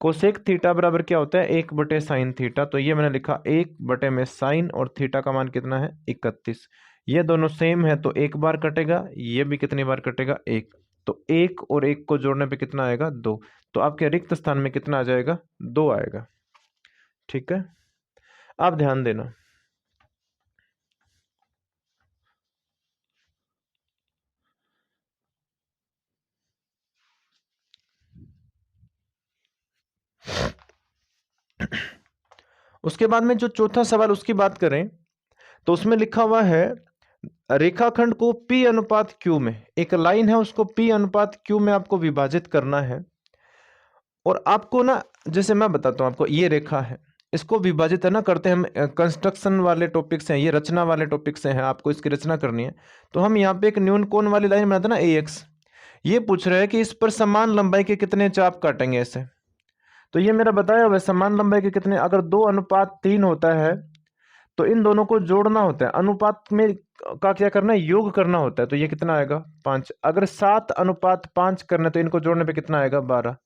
कोसेक थीटा बराबर क्या होता है, 1/साइन थीटा। तो ये मैंने लिखा 1/में साइन, और थीटा का मान कितना है 31। ये दोनों सेम है तो एक बार कटेगा, ये भी कितनी बार कटेगा, एक। तो एक और एक को जोड़ने पे कितना आएगा, 2। तो आपके रिक्त स्थान में कितना आ जाएगा, 2 आएगा। ठीक है, आप ध्यान देना। उसके बाद में जो चौथा सवाल उसकी बात करें, तो उसमें लिखा हुआ है रेखाखंड को P/Q में, एक लाइन है उसको P/Q में आपको विभाजित करना है। और आपको ना, जैसे मैं बताता हूं आपको, ये रेखा है, इसको विभाजित है ना करते हैं हम, कंस्ट्रक्शन वाले टॉपिक्स हैं, ये रचना वाले टॉपिक्स हैं, आपको इसकी रचना करनी है। तो हम यहाँ पे एक न्यून कोण वाली लाइन बनाते हैं ना, AX। ये पूछ रहे हैं कि इस पर समान लंबाई के कितने चाप काटेंगे ऐसे। तो ये मेरा बताया हुआ है, समान लंबाई के कितने, अगर 2:3 होता है तो इन दोनों को जोड़ना होता है, अनुपात में का क्या करना है, योग करना होता है। तो ये कितना आएगा 5। अगर 7:5 करना है तो इनको जोड़ने पे कितना आएगा 12।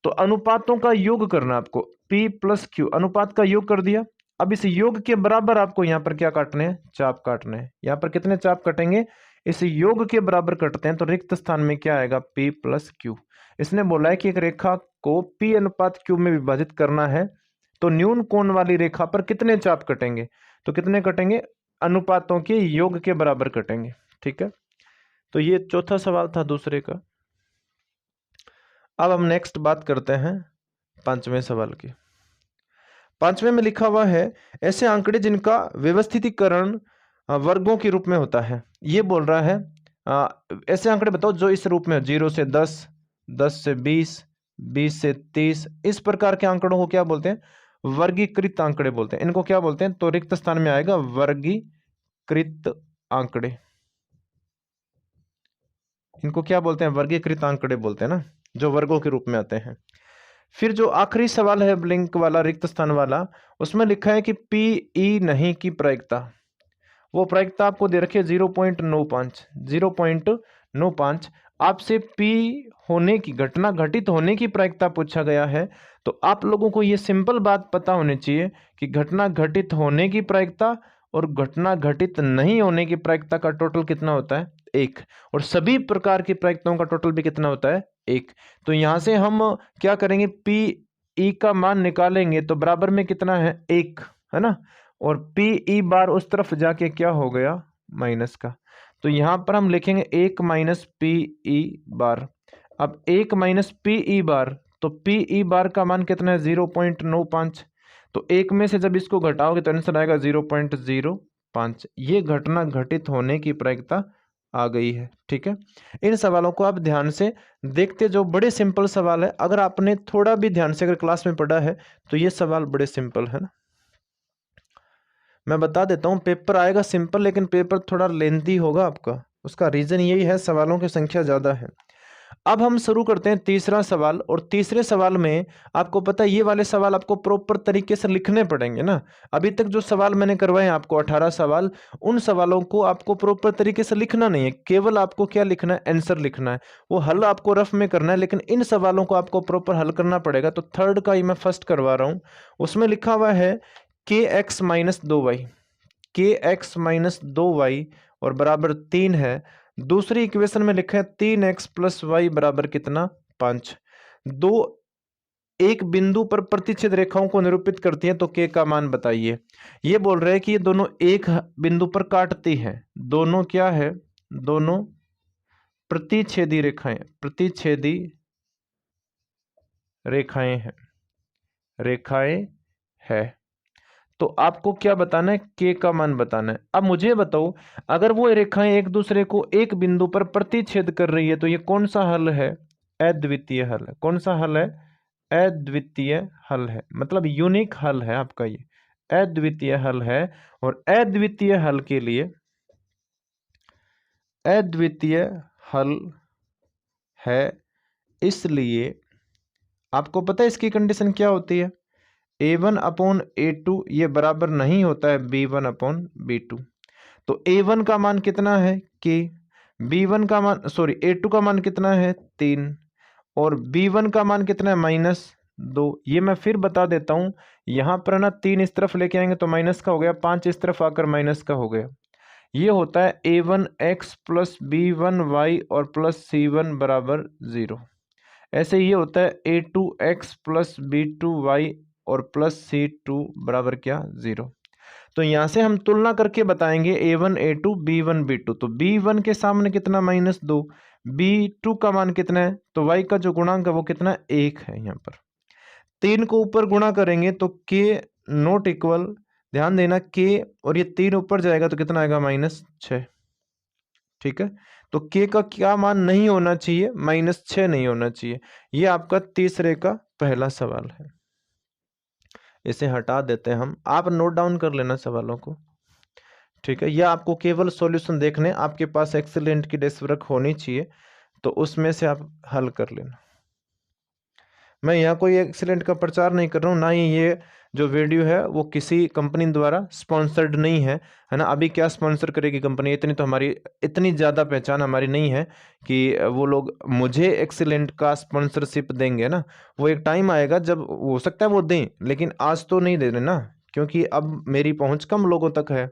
तो अनुपातों का योग करना आपको, P+Q, अनुपात का योग कर दिया। अब इस योग के बराबर आपको यहाँ पर क्या काटने हैं, चाप काटने हैं। यहाँ पर कितने चाप कटेंगे, इस योग के बराबर कटते हैं, तो रिक्त स्थान में क्या आएगा, P+Q। इसने बोला है कि एक रेखा को P/Q में विभाजित करना है, तो न्यून कोण वाली रेखा पर कितने चाप कटेंगे, तो कितने कटेंगे, अनुपातों के योग के बराबर कटेंगे। ठीक है, तो ये चौथा सवाल था दूसरे का। अब हम नेक्स्ट बात करते हैं 5वें सवाल की। 5वें में लिखा हुआ है ऐसे आंकड़े जिनका व्यवस्थितीकरण वर्गों के रूप में होता है। ये बोल रहा है ऐसे आंकड़े बताओ जो इस रूप में 0 से 10, 10 से 20, 20 से 30, इस प्रकार के आंकड़ों को क्या बोलते हैं, वर्गीकृत आंकड़े बोलते हैं। इनको क्या बोलते हैं, तो रिक्त स्थान में आएगा वर्गीकृत आंकड़े। इनको क्या बोलते हैं, वर्गीकृत आंकड़े बोलते हैं ना, जो वर्गों के रूप में आते हैं। फिर जो आखिरी सवाल है ब्लिंक वाला, रिक्त स्थान वाला, उसमें लिखा है कि PE नहीं की प्रायिकता, वो प्रायिकता आपको दे रखी है 0.95, 0.95। आपसे P होने की, घटना घटित होने की प्रायिकता पूछा गया है। तो आप लोगों को ये सिंपल बात पता होनी चाहिए कि घटना घटित होने की प्रायिकता और घटना घटित नहीं होने की प्रायिकता का टोटल कितना होता है, 1। और सभी प्रकार की प्रायिकताओं का टोटल भी कितना होता है, 1। तो यहां से हम क्या करेंगे, PE का मान निकालेंगे तो बराबर में कितना है, 1, है ना। और PE बार उस तरफ जाके क्या हो गया, माइनस का। तो यहाँ पर हम लिखेंगे 1 माइनस पी ई बार। अब 1 माइनस पी ई बार, तो पी ई बार का मान कितना है 0.95। तो 1 में से जब इसको घटाओगे तो आंसर आएगा 0.05। ये घटना घटित होने की प्रायिकता आ गई है। ठीक है, इन सवालों को आप ध्यान से देखते, जो बड़े सिंपल सवाल है। अगर आपने थोड़ा भी ध्यान से अगर क्लास में पढ़ा है तो ये सवाल बड़े सिंपल है ना। मैं बता देता हूँ, पेपर आएगा सिंपल, लेकिन पेपर थोड़ा लेंथी होगा आपका। उसका रीज़न यही है, सवालों की संख्या ज़्यादा है। अब हम शुरू करते हैं तीसरा सवाल। और तीसरे सवाल में आपको पता है ये वाले सवाल आपको प्रॉपर तरीके से लिखने पड़ेंगे ना। अभी तक जो सवाल मैंने करवाए हैं आपको 18 सवाल, उन सवालों को आपको प्रॉपर तरीके से लिखना नहीं है, केवल आपको क्या लिखना है, आंसर लिखना है। वो हल आपको रफ में करना है, लेकिन इन सवालों को आपको प्रॉपर हल करना पड़ेगा। तो थर्ड का ही मैं फर्स्ट करवा रहा हूँ। उसमें लिखा हुआ है के एक्स माइनस 2y, के एक्स माइनस 2y और बराबर 3 है। दूसरी इक्वेशन में लिखा है 3x प्लस वाई बराबर कितना 5। दो एक बिंदु पर प्रतिच्छेद रेखाओं को निरूपित करती हैं, तो के का मान बताइए। ये बोल रहे हैं कि ये दोनों एक बिंदु पर काटती हैं। दोनों क्या है, दोनों प्रतिच्छेदी रेखाएं, प्रतिच्छेदी रेखाएं हैं, रेखाएं है। तो आपको क्या बताना है, के का मान बताना है। अब मुझे बताओ, अगर वो रेखाएं एक दूसरे को एक बिंदु पर प्रतिच्छेद कर रही है तो ये कौन सा हल है, अद्वितीय हल है। कौन सा हल है, अद्वितीय हल है, मतलब यूनिक हल है आपका, ये अद्वितीय हल है। और अद्वितीय हल के लिए, अद्वितीय हल है, इसलिए आपको पता है इसकी कंडीशन क्या होती है, a1 अपॉन a2 ये बराबर नहीं होता है b1 अपॉन b2। तो a1 का मान कितना है k, b1 का मान सॉरी a2 का मान कितना है 3 और b1 का मान कितना है -2। ये मैं फिर बता देता हूँ, यहाँ पर ना 3 इस तरफ लेके आएंगे तो माइनस का हो गया, 5 इस तरफ आकर माइनस का हो गया। ये होता है a1x प्लस b1y और प्लस c1 बराबर 0। ऐसे ये होता है a2x प्लस b2y और प्लस c2 बराबर क्या 0। तो यहाँ से हम तुलना करके बताएंगे a1 a2 b1 b2। तो b1 के सामने कितना -2, b2 का मान कितना है, तो y का जो गुणांक है वो कितना 1 है। यहाँ पर 3 को ऊपर गुणा करेंगे तो k नॉट इक्वल, ध्यान देना k और ये 3 ऊपर जाएगा तो कितना आएगा -6। ठीक है, तो k का क्या मान नहीं होना चाहिए, -6 नहीं होना चाहिए। ये आपका तीसरे का पहला सवाल है। इसे हटा देते हैं हम, आप नोट डाउन कर लेना सवालों को। ठीक है, या आपको केवल सॉल्यूशन देखने, आपके पास एक्सीलेंट की डेस्क वर्क होनी चाहिए, तो उसमें से आप हल कर लेना। मैं यहाँ कोई एक्सीलेंट का प्रचार नहीं कर रहा हूँ, ना ही ये जो वीडियो है वो किसी कंपनी द्वारा स्पॉन्सर्ड नहीं है, है ना। अभी क्या स्पॉन्सर करेगी कंपनी, इतनी तो हमारी, इतनी ज़्यादा पहचान हमारी नहीं है कि वो लोग मुझे एक्सीलेंट का स्पॉन्सरशिप देंगे ना। वो एक टाइम आएगा जब हो सकता है वो दें, लेकिन आज तो नहीं दे रहे ना, क्योंकि अब मेरी पहुँच कम लोगों तक है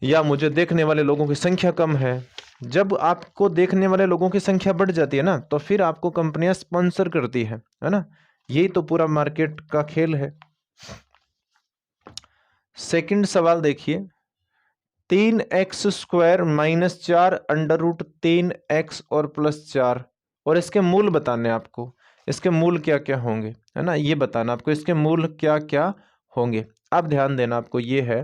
या मुझे देखने वाले लोगों की संख्या कम है। जब आपको देखने वाले लोगों की संख्या बढ़ जाती है ना, तो फिर आपको कंपनियां स्पॉन्सर करती है ना। यही तो पूरा मार्केट का खेल है। सेकंड सवाल देखिए, 3x² minus 4 under root 3x और प्लस 4, और इसके मूल बताने आपको, इसके मूल क्या क्या होंगे, है ना, ये बताना आपको इसके मूल क्या क्या होंगे। अब ध्यान देना, आपको ये है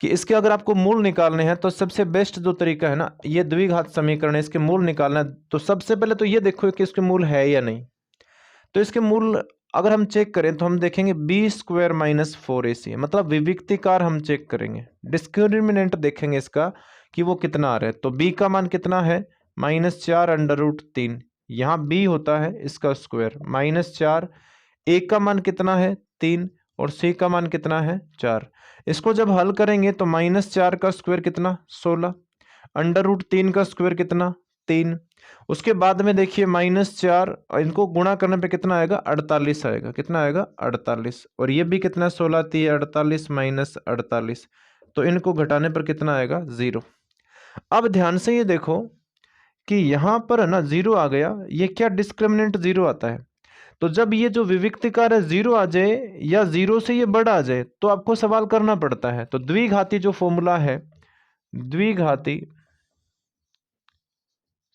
कि इसके अगर आपको मूल निकालने हैं तो सबसे बेस्ट जो तरीका है ना, ये द्विघात समीकरण है, इसके मूल निकालना है। तो सबसे पहले तो ये देखो कि इसके मूल है या नहीं। तो इसके मूल अगर हम चेक करें तो हम देखेंगे b² माइनस 4ac, मतलब विविक्तिकार हम चेक करेंगे, डिस्क्रिमिनेंट देखेंगे इसका कि वो कितना आ रहा है। तो b का मान कितना है -4 अंडर रूट 3, यहाँ b होता है इसका स्क्वायर -4, a का मान कितना है 3 और c का मान कितना है 4। इसको जब हल करेंगे तो -4 का स्क्वायर कितना 16, अंडर रूट 3 का स्क्वायर कितना 3, उसके बाद में देखिए -4 इनको गुणा करने पे कितना आएगा 48 आएगा, कितना आएगा 48, और ये भी कितना 16 3 48 -48, तो इनको घटाने पर कितना आएगा 0। अब ध्यान से ये देखो कि यहाँ पर है ना 0 आ गया, ये क्या डिस्क्रिमिनेंट 0 आता है। तो जब ये जो विविक्तिकार है जीरो आ जाए या जीरो से ये बड़ा आ जाए तो आपको सवाल करना पड़ता है। तो द्विघाती जो फॉर्मूला है, द्विघाती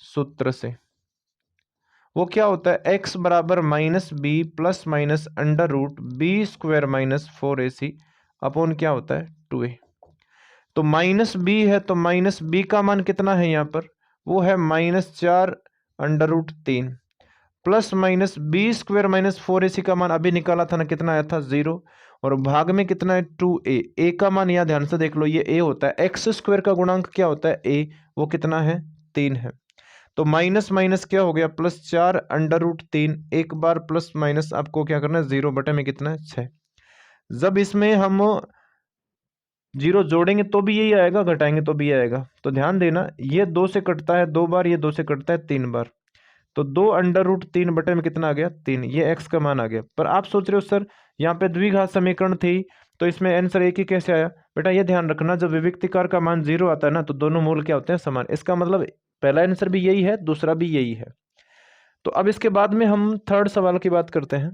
सूत्र से वो क्या होता है, x बराबर minus B plus minus under root B square minus 4ac upon क्या होता है 2a। तो माइनस बी है तो माइनस बी का मान कितना है यहाँ पर, वो है -4 under root 3 plus minus B square minus 4ac का मान अभी निकाला था ना, कितना आया था 0, और भाग में कितना है 2a। a का मान यहाँ ध्यान से देख लो, ये a होता है, एक्स स्क्वायर का गुणांक क्या होता है a, वो कितना है 3 है। तो माइनस माइनस क्या हो गया +4 अंडर रूट 3, एक बार प्लस माइनस आपको क्या करना है 0 बटे में कितना है 6। जब इसमें हम 0 जोड़ेंगे तो भी यही आएगा, घटाएंगे तो भी आएगा। तो ध्यान देना ये 2 से कटता है 2 बार, ये 2 से कटता है 3 बार। तो 2 अंडर रूट 3 बटे में कितना आ गया 3, ये एक्स का मान आ गया। पर आप सोच रहे हो सर यहाँ पे द्विघात समीकरण थी तो इसमें आंसर एक ही कैसे आया, बेटा ये ध्यान रखना जब विविक्तिकार का मान 0 आता है ना तो दोनों मूल क्या होते हैं समान। इसका मतलब पहला आंसर भी यही है, दूसरा भी यही है। तो अब इसके बाद में हम थर्ड सवाल की बात करते हैं।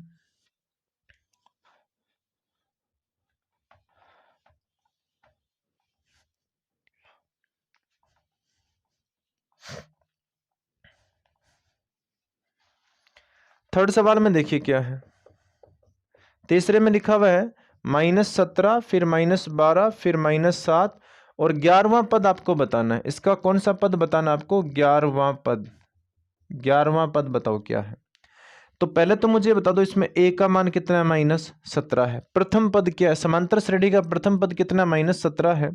थर्ड सवाल में देखिए क्या है, तीसरे में लिखा हुआ है -17 फिर -12 फिर -7 और 11वां पद आपको बताना है। इसका कौन सा पद बताना है आपको, 11वां पद। 11वां पद बताओ क्या है। तो पहले तो मुझे बता दो इसमें a का मान कितना है -17 है। प्रथम पद क्या है, समांतर श्रेणी का प्रथम पद कितना -17 है।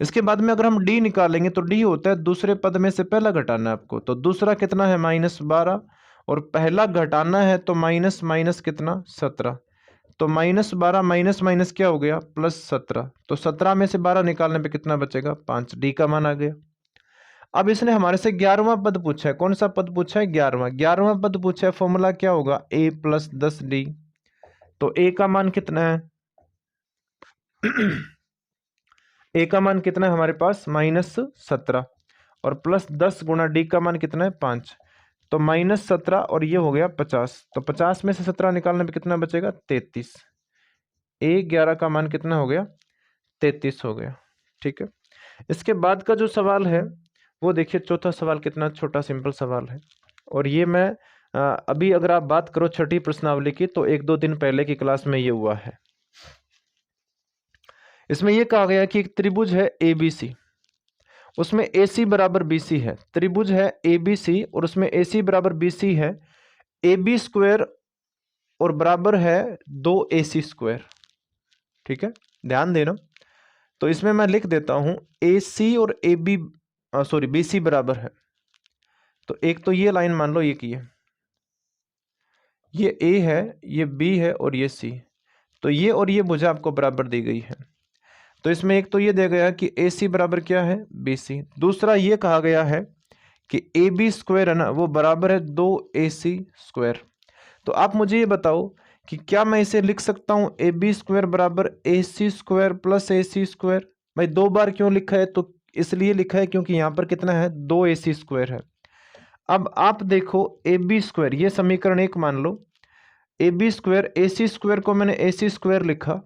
इसके बाद में अगर हम d निकालेंगे तो d होता है दूसरे पद में से पहला घटाना है आपको। तो दूसरा कितना है -12 और पहला घटाना है तो माइनस माइनस कितना 17। तो -12 माइनस माइनस क्या हो गया +17। तो 17 में से 12 निकालने पे कितना बचेगा 5, डी का मान आ गया। अब इसने हमारे से 11वां पद पूछा है, कौन सा पद पूछा है 11वां पद पूछा है, फॉर्मूला क्या होगा a + 10d। तो a का मान कितना है a का मान कितना है हमारे पास -17 और +10 गुणा d का मान कितना है 5। तो -17 और ये हो गया 50। तो 50 में से 17 निकालने पे कितना बचेगा 33। a11 का मान कितना हो गया 33 हो गया। ठीक है, इसके बाद का जो सवाल है वो देखिए, चौथा सवाल कितना छोटा सिंपल सवाल है। और ये मैं अभी अगर आप बात करो छठी प्रश्नावली की तो 1-2 दिन पहले की क्लास में ये हुआ है। इसमें ये कहा गया कि एक त्रिभुज है ABC, उसमें AC बराबर BC है। त्रिभुज है ABC और उसमें AC बराबर BC है, AB स्क्वायर और बराबर है 2AC स्क्वायर। ठीक है, ध्यान देना। तो इसमें मैं लिख देता हूं AC और BC बराबर है। तो एक तो ये लाइन मान लो ये की है, ये A है, ये B है और ये C। तो ये और ये भुजा आपको बराबर दी गई है। तो इसमें एक तो ये दिया गया कि AC बराबर क्या है BC। दूसरा ये कहा गया है कि AB स्क्वायर है ना वो बराबर है 2AC स्क्वायर। तो आप मुझे ये बताओ कि क्या मैं इसे लिख सकता हूँ AB स्क्वायर बराबर AC square plus AC square. भाई 2 बार क्यों लिखा है, तो इसलिए लिखा है क्योंकि यहाँ पर कितना है 2AC स्क्वायर है। अब आप देखो AB स्क्वायर, ये समीकरण 1 मान लो, AB स्क्वायर AC स्क्वायर को मैंने AC स्क्वायर लिखा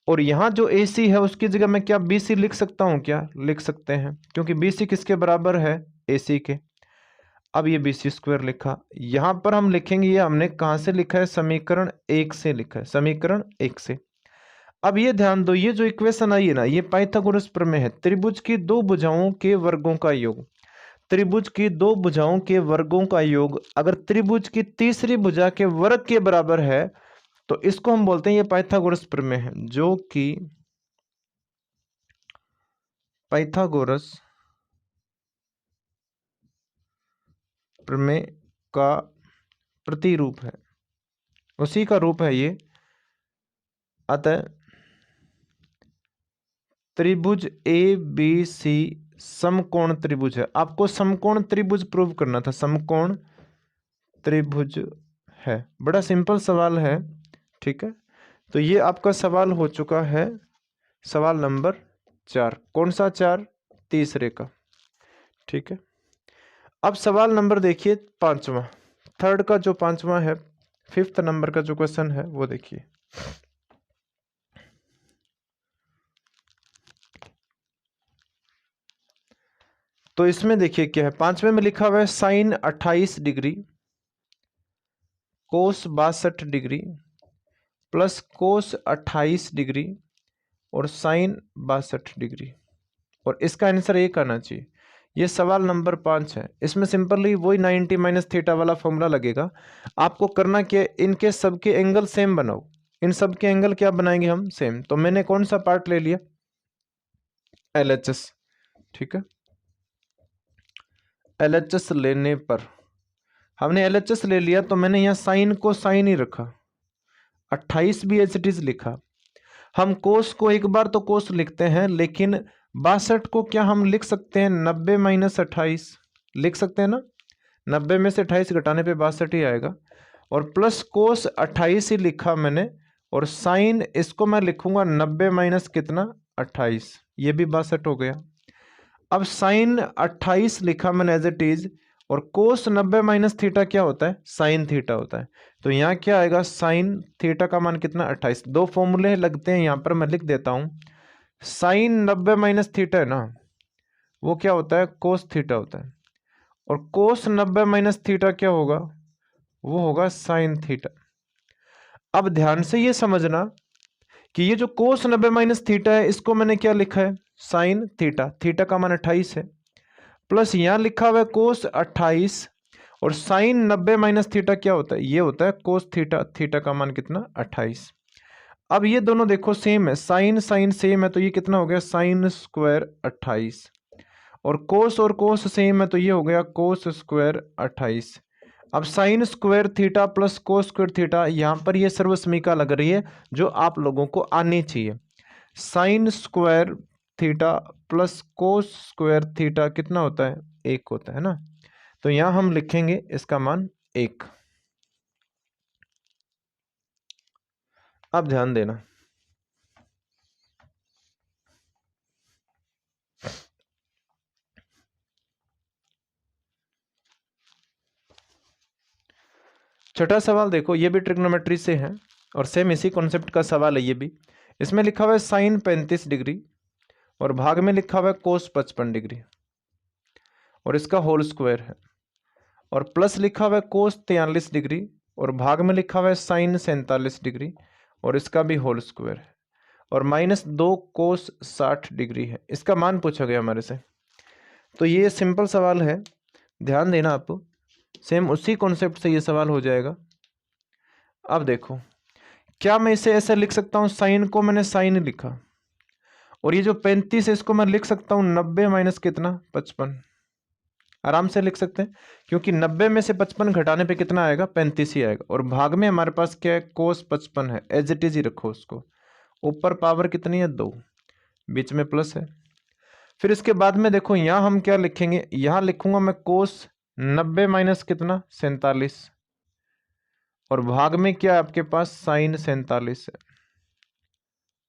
और यहाँ जो AC है उसकी जगह मैं क्या BC लिख सकता हूँ, क्या लिख सकते हैं, क्योंकि BC किसके बराबर है AC के। अब ये BC स्क्वायर लिखा, यहाँ पर हम लिखेंगे ये हमने कहाँ से लिखा है समीकरण 1 से लिखा है, समीकरण 1 से। अब ये ध्यान दो, ये जो इक्वेशन आई है ना ये पाइथागोरस प्रमेय है। त्रिभुज की दो भुजाओं के वर्गों का योग, त्रिभुज की दो भुजाओं के वर्गों का योग अगर त्रिभुज की तीसरी भुजा के वर्ग के बराबर है तो इसको हम बोलते हैं ये पाइथागोरस प्रमेय है, जो कि पाइथागोरस प्रमेय का प्रतिरूप है, उसी का रूप है ये। अतः त्रिभुज ABC समकोण त्रिभुज है। आपको समकोण त्रिभुज प्रूव करना था, समकोण त्रिभुज है। बड़ा सिंपल सवाल है। ठीक है, तो ये आपका सवाल हो चुका है, सवाल नंबर 4। कौन सा 4, तीसरे का। ठीक है, अब सवाल नंबर देखिए 5वां, थर्ड का जो 5वां है 5th नंबर का जो क्वेश्चन है वो देखिए। तो इसमें देखिए क्या है, 5वें में लिखा हुआ है sine 28 degree cos 62 degree plus cos 28 degree और साइन 62 डिग्री, और इसका आंसर एक आना चाहिए। ये सवाल नंबर 5 है। इसमें सिंपली वही 90 माइनस थीटा वाला फॉर्मूला लगेगा। आपको करना क्या, इनके सबके एंगल सेम बनाओ। इन सब के एंगल क्या बनाएंगे हम, सेम। तो मैंने कौन सा पार्ट ले लिया, LHS, ठीक है। LHS लेने पर हमने LHS ले लिया, तो मैंने यहाँ साइन को साइन ही रखा, 28 भी एज इट इज लिखा। हम कोस को एक बार तो कोस लिखते हैं, लेकिन 62 को क्या हम लिख सकते हैं 90 माइनस 28, लिख सकते हैं ना। 90 में से 28 घटाने पे 62 ही आएगा, और प्लस कोस 28 ही लिखा मैंने, और साइन इसको मैं लिखूंगा 90 माइनस कितना 28, ये भी 62 हो गया। अब साइन 28 लिखा मैंने एज इट इज, और कोस 90 माइनस थीटा क्या होता है, साइन थीटा होता है। तो यहाँ क्या आएगा, साइन थीटा का मान कितना 28। दो फॉर्मूले लगते हैं यहाँ पर, मैं लिख देता हूँ। साइन 90 माइनस थीटा है ना, वो क्या होता है, कोस थीटा होता है, और कोस 90 माइनस थीटा क्या होगा, वो होगा साइन थीटा। अब ध्यान से ये समझना कि ये जो कोस 90 माइनस थीटा है, इसको मैंने क्या लिखा है, साइन थीटा। थीटा का मान 28 है, प्लस यहां लिखा हुआ है कोस 28, और साइन 90 माइनस थीटा क्या होता है, ये होता है कोस थीटा। थीटा का मान कितना 28। अब ये दोनों देखो सेम है, साइन साइन सेम है, तो ये कितना हो गया साइन स्क्वायर 28, और कोस सेम है, तो ये हो गया कोस स्क्वायर 28। अब sine square theta plus cos square theta, यहां पर ये सर्वसमीका लग रही है जो आप लोगों को आनी चाहिए। Sine square theta plus cos square theta कितना होता है, 1 होता है ना। तो यहां हम लिखेंगे इसका मान 1। अब ध्यान देना, छठा सवाल देखो, ये भी ट्रिग्नोमेट्री से है और सेम इसी कॉन्सेप्ट का सवाल है ये भी। इसमें लिखा हुआ है साइन 35 डिग्री और भाग में लिखा हुआ है कोस 55 डिग्री, और इसका होल स्क्वायर है, और प्लस लिखा हुआ है कोस 43 डिग्री और भाग में लिखा हुआ है साइन 47 डिग्री और इसका भी होल स्क्वायर है, और -2 कोस 60 डिग्री है। इसका मान पूछा गया हमारे से। तो ये सिंपल सवाल है, ध्यान देना आप। सेम उसी कॉन्सेप्ट से ये सवाल हो जाएगा। अब देखो, क्या मैं इसे ऐसे लिख सकता हूँ, साइन को मैंने साइन लिखा, और ये जो 35 है इसको मैं लिख सकता हूँ 90 माइनस कितना 55, आराम से लिख सकते हैं, क्योंकि 90 में से 55 घटाने पे कितना आएगा 35 ही आएगा, और भाग में हमारे पास क्या है कोस 55 है, एज इट इज ही रखो उसको। ऊपर पावर कितनी है 2, बीच में प्लस है। फिर इसके बाद में देखो यहाँ हम क्या लिखेंगे, यहाँ लिखूंगा मैं कोस 90 माइनस कितना 47, और भाग में क्या है आपके पास साइन 47 है,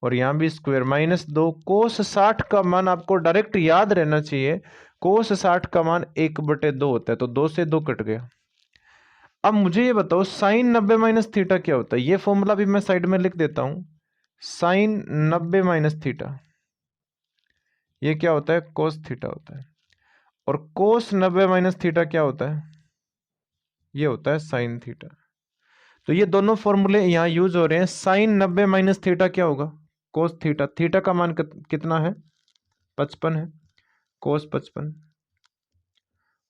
और यहाँ भी स्क्वायर -2 कोस 60 का मान आपको डायरेक्ट याद रहना चाहिए, कोस 60 का मान 1/2 होता है, तो 2 से 2 कट गया। अब मुझे ये बताओ साइन 90 माइनस थीटा क्या होता है, ये फॉर्मूला भी मैं साइड में लिख देता हूं। साइन 90 माइनस थीटा ये क्या होता है, कोस थीटा होता है, और कोस 90 माइनस थीटा क्या होता है, ये होता है साइन थीटा। तो ये दोनों फॉर्मूले यहाँ यूज हो रहे हैं। साइन 90 माइनस थीटा क्या होगा, कोस थीटा। थीटा का मान कितना है 55 है, कोस 55,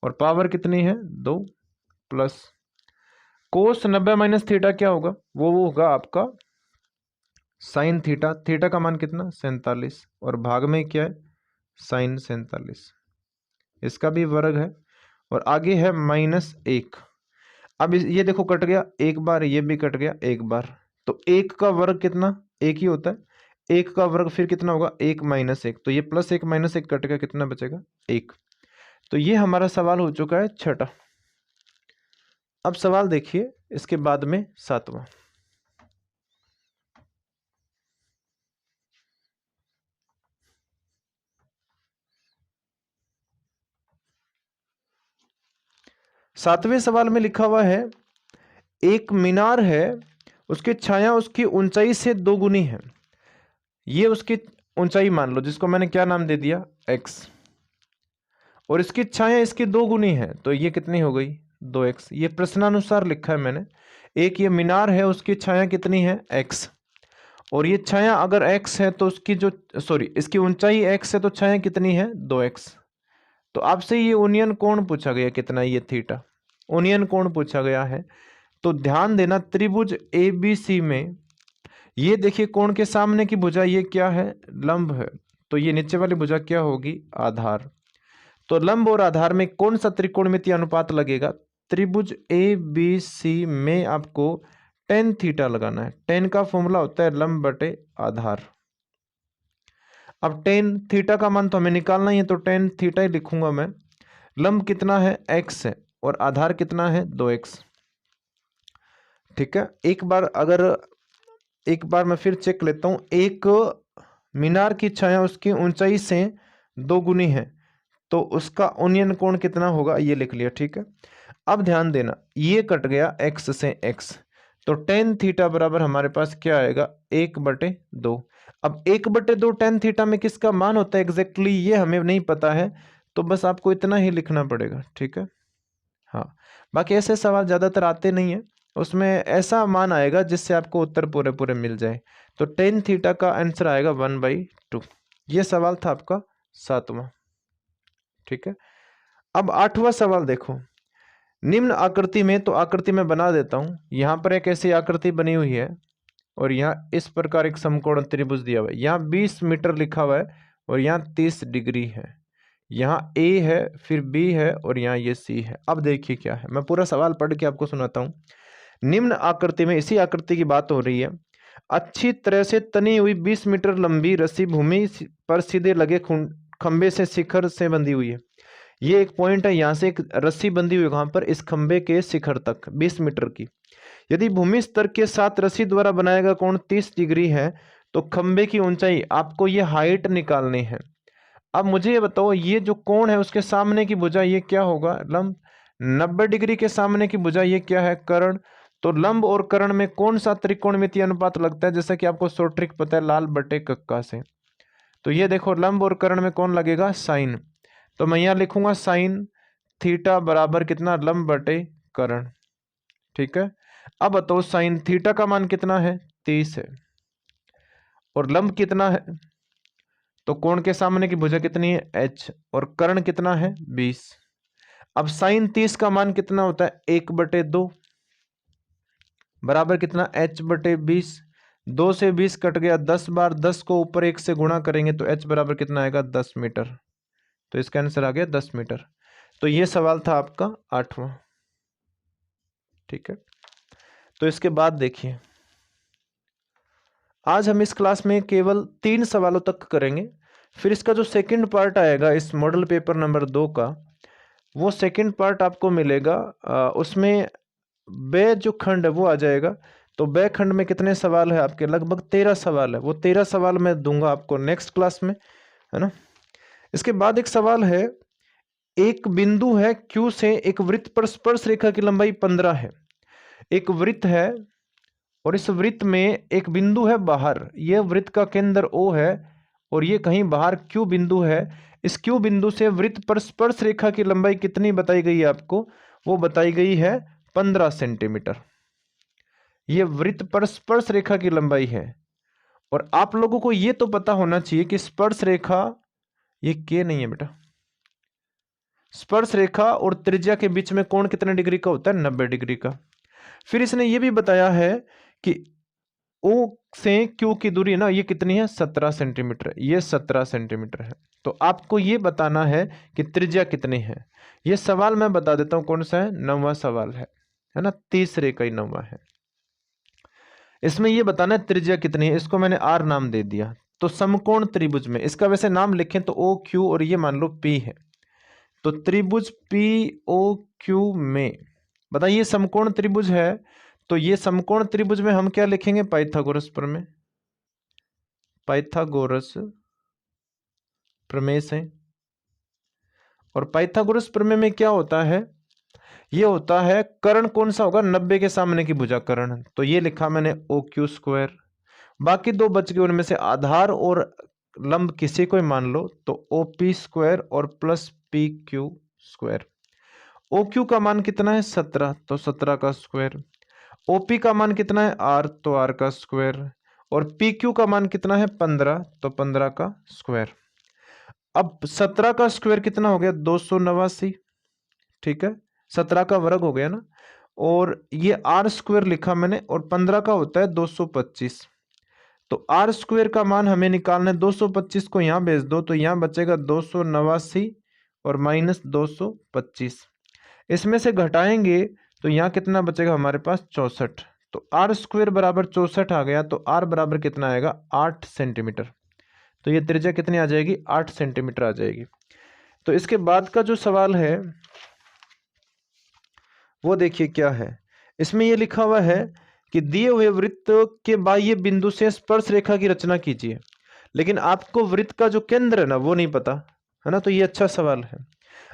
और पावर कितनी है 2, प्लस कोस 90 माइनस थीटा क्या होगा, वो होगा आपका साइन थीटा। थीटा का मान कितना 47, और भाग में क्या है साइन 47, इसका भी वर्ग है, और आगे है -1। अब ये देखो कट गया एक बार, ये भी कट गया एक बार, तो 1 का वर्ग कितना 1 ही होता है। 1 का वर्ग फिर कितना होगा 1 -1, तो ये +1 -1 कट गया, कितना बचेगा 1। तो ये हमारा सवाल हो चुका है छठा। अब सवाल देखिए इसके बाद में 7वां। सातवें सवाल में लिखा हुआ है एक मीनार है, उसकी छाया उसकी ऊंचाई से 2 गुनी है। ये उसकी ऊंचाई मान लो, जिसको मैंने क्या नाम दे दिया, x, और इसकी छाया इसकी 2 गुनी है, तो ये कितनी हो गई, 2x। ये प्रश्नानुसार लिखा है मैंने। एक ये मीनार है, उसकी छाया कितनी है, x, और ये छाया अगर x है तो उसकी जो इसकी ऊंचाई x है तो छाया कितनी है, 2x। तो आपसे ये ओनियन कोण पूछा गया कितना, ये थीटा ओनियन कोण पूछा गया है। तो ध्यान देना, त्रिभुज ABC में ये देखिए कोण के सामने की भुजा ये क्या है, लंब है, तो ये नीचे वाली भुजा क्या होगी, आधार। तो लंब और आधार में कौन सा त्रिकोणमितीय अनुपात लगेगा, त्रिभुज ABC में आपको टेन थीटा लगाना है। टेन का फॉर्मूला होता है लंब बटे आधार। अब टेन थीटा का मान तो हमें निकालना ही है, तो टेन थीटा ही लिखूंगा मैं। लंब कितना है, x है, और आधार कितना है, 2x। ठीक है, एक बार मैं फिर चेक लेता हूं। एक मीनार की छाया उसकी ऊंचाई से 2 गुनी है, तो उसका ओनियन कोण कितना होगा, ये लिख लिया। ठीक है, अब ध्यान देना, ये कट गया x से x, तो टेन थीटा बराबर हमारे पास क्या आएगा, 1/2। अब 1/2 टेन थीटा में किसका मान होता है एग्जैक्टली ये हमें नहीं पता है, तो बस आपको इतना ही लिखना पड़ेगा। ठीक है, हाँ, बाकी ऐसे सवाल ज़्यादातर आते नहीं है, उसमें ऐसा मान आएगा जिससे आपको उत्तर पूरे पूरे मिल जाए। तो टेन थीटा का आंसर आएगा 1/2। ये सवाल था आपका 7वां। ठीक है, अब 8वां सवाल देखो। निम्न आकृति में, तो आकृति में बना देता हूं। यहां पर एक ऐसी आकृति बनी हुई है और यहाँ इस प्रकार एक समकोण त्रिभुज दिया हुआ है। यहाँ 20 मीटर लिखा हुआ है और यहाँ 30 डिग्री है। यहाँ A है, फिर B है और यहाँ ये C है। अब देखिए क्या है, मैं पूरा सवाल पढ़ के आपको सुनाता हूँ। निम्न आकृति में, इसी आकृति की बात हो रही है, अच्छी तरह से तनी हुई 20 मीटर लंबी रस्सी भूमि पर सीधे लगे खंबे से शिखर से बंधी हुई है। ये एक पॉइंट है, यहाँ से एक रस्सी बंधी हुई वहां पर इस खंबे के शिखर तक 20 मीटर की। यदि भूमि स्तर के साथ रस्सी द्वारा बनाया गया कोण 30 डिग्री है, तो खंबे की ऊंचाई, आपको ये हाइट निकालनी है। अब मुझे ये बताओ, ये जो कोण है उसके सामने की भुजा ये क्या होगा, लंब। 90 डिग्री के सामने की भुजा ये क्या है, कर्ण। तो लंब और कर्ण में कौन सा त्रिकोणमितीय अनुपात लगता है, जैसा कि आपको शॉर्ट ट्रिक पता है, लाल बटे कक्का से। तो ये देखो, लंब और कर्ण में कौन लगेगा, साइन। तो मैं यहाँ लिखूंगा साइन थीटा बराबर कितना, लंब बटे कर्ण। ठीक है, अब बताओ साइन थीटा का मान कितना है, 30 है, और लंब कितना है, तो कोण के सामने की भुजा कितनी है, h, और कर्ण कितना है, 20। अब साइन 30 का मान कितना होता है, 1/2 बराबर कितना, h/20। 2 से 20 कट गया, 10 बार 10 को ऊपर 1 से गुणा करेंगे तो h बराबर कितना आएगा, 10 मीटर। तो इसका आंसर आ गया 10 मीटर। तो ये सवाल था आपका 8वां। ठीक है, तो इसके बाद देखिए, आज हम इस क्लास में केवल 3 सवालों तक करेंगे। फिर इसका जो सेकंड पार्ट आएगा इस मॉडल पेपर नंबर 2 का, वो सेकंड पार्ट आपको मिलेगा। उसमें ब जो खंड है वो आ जाएगा। तो ब खंड में कितने सवाल है आपके, लगभग 13 सवाल है। वो 13 सवाल मैं दूंगा आपको नेक्स्ट क्लास में, है ना। इसके बाद एक सवाल है, एक बिंदु है Q से एक वृत्त पर स्पर्श रेखा की लंबाई 15 है। एक वृत्त है और इस वृत्त में एक बिंदु है बाहर, यह वृत्त का केंद्र O है और ये कहीं बाहर Q बिंदु है। इस Q बिंदु से वृत्त पर स्पर्श रेखा की लंबाई कितनी बताई गई है आपको, वो बताई गई है 15 सेंटीमीटर। ये वृत्त पर स्पर्श रेखा की लंबाई है। और आप लोगों को ये तो पता होना चाहिए कि स्पर्श रेखा, ये के नहीं है बेटा, स्पर्श रेखा और त्रिज्या के बीच में कोण कितने डिग्री का होता है, 90 डिग्री का। फिर इसने ये भी बताया है कि O से Q की दूरी ना, ये कितनी है, 17 सेंटीमीटर। ये 17 सेंटीमीटर है। तो आपको ये बताना है कि त्रिज्या कितनी है। ये सवाल मैं बता देता हूं कौन सा है, 9वां सवाल है ना, तीसरे का ही 9वां है। इसमें ये बताना है त्रिज्या कितनी है, इसको मैंने R नाम दे दिया। तो समकोण त्रिभुज में, इसका वैसे नाम लिखें तो OQ और ये मान लो P है। तो त्रिभुज POQ में बताइए समकोण त्रिभुज है, तो ये समकोण त्रिभुज में हम क्या लिखेंगे, पाइथागोरस प्रमेय। पाइथागोरस प्रमेय से, और पाइथागोरस प्रमेय में क्या होता है ये होता है कर्ण कौन सा होगा, 90 के सामने की भुजा कर्ण, तो ये लिखा मैंने ओ क्यू स्क्वायर। बाकी दो बच गए, उनमें से आधार और लंब किसी को मान लो, तो ओ पी स्क्वायर और plus P Q square. O Q का मान कितना है 17, तो 17 का स्क्वायर। ओपी का मान कितना है आर, तो आर का स्क्वायर। और पी क्यू का मान कितना है 15, तो 15 का स्क्वायर। अब 17 का स्क्वायर कितना हो गया 289, ठीक है, 17 का वर्ग हो गया ना। और ये आर स्क्वायर लिखा मैंने, और 15 का होता है 225। तो आर स्क्वायर का मान हमें निकालना है, 225 को यहां भेज दो तो यहां बचेगा 289 और माइनस 225। इसमें से घटाएंगे तो यहाँ कितना बचेगा हमारे पास 64। तो आर स्क्वायर बराबर 64 आ गया, तो आर बराबर कितना आएगा 8 सेंटीमीटर। तो ये त्रिज्या कितनी आ जाएगी 8 सेंटीमीटर आ जाएगी। तो इसके बाद का जो सवाल है वो देखिए क्या है। इसमें ये लिखा हुआ है कि दिए हुए वृत्त के बाह्य बिंदु से स्पर्श रेखा की रचना कीजिए, लेकिन आपको वृत्त का जो केंद्र है ना वो नहीं पता है ना। तो ये अच्छा सवाल है।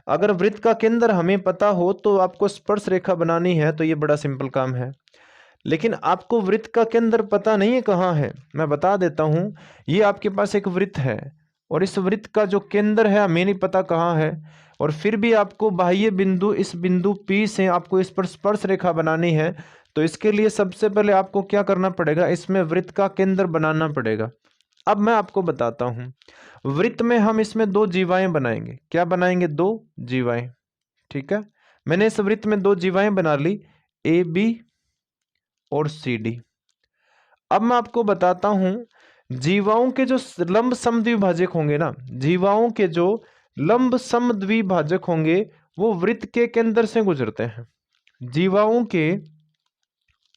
अगर वृत्त का केंद्र हमें पता हो तो आपको स्पर्श रेखा बनानी है, तो ये बड़ा सिंपल काम है। लेकिन आपको वृत्त का केंद्र पता नहीं है कहाँ है, मैं बता देता हूँ। ये आपके पास एक वृत्त है और इस वृत्त का जो केंद्र है हमें नहीं पता कहाँ है, और फिर भी आपको बाह्य बिंदु इस बिंदु P से आपको इस पर स्पर्श रेखा बनानी है। तो इसके लिए सबसे पहले आपको क्या करना पड़ेगा, इसमें वृत्त का केंद्र बनाना पड़ेगा। अब मैं आपको बताता हूँ। वृत्त में हम इसमें दो जीवाएं बनाएंगे। क्या बनाएंगे, दो जीवाएं, ठीक है। मैंने इस वृत्त में दो जीवाएं बना ली, ए बी और सी डी। अब मैं आपको बताता हूं, जीवाओं के जो लंब समद्विभाजक होंगे ना, जीवाओं के जो लंब समद्विभाजक होंगे वो वृत्त के केंद्र से गुजरते हैं। जीवाओं के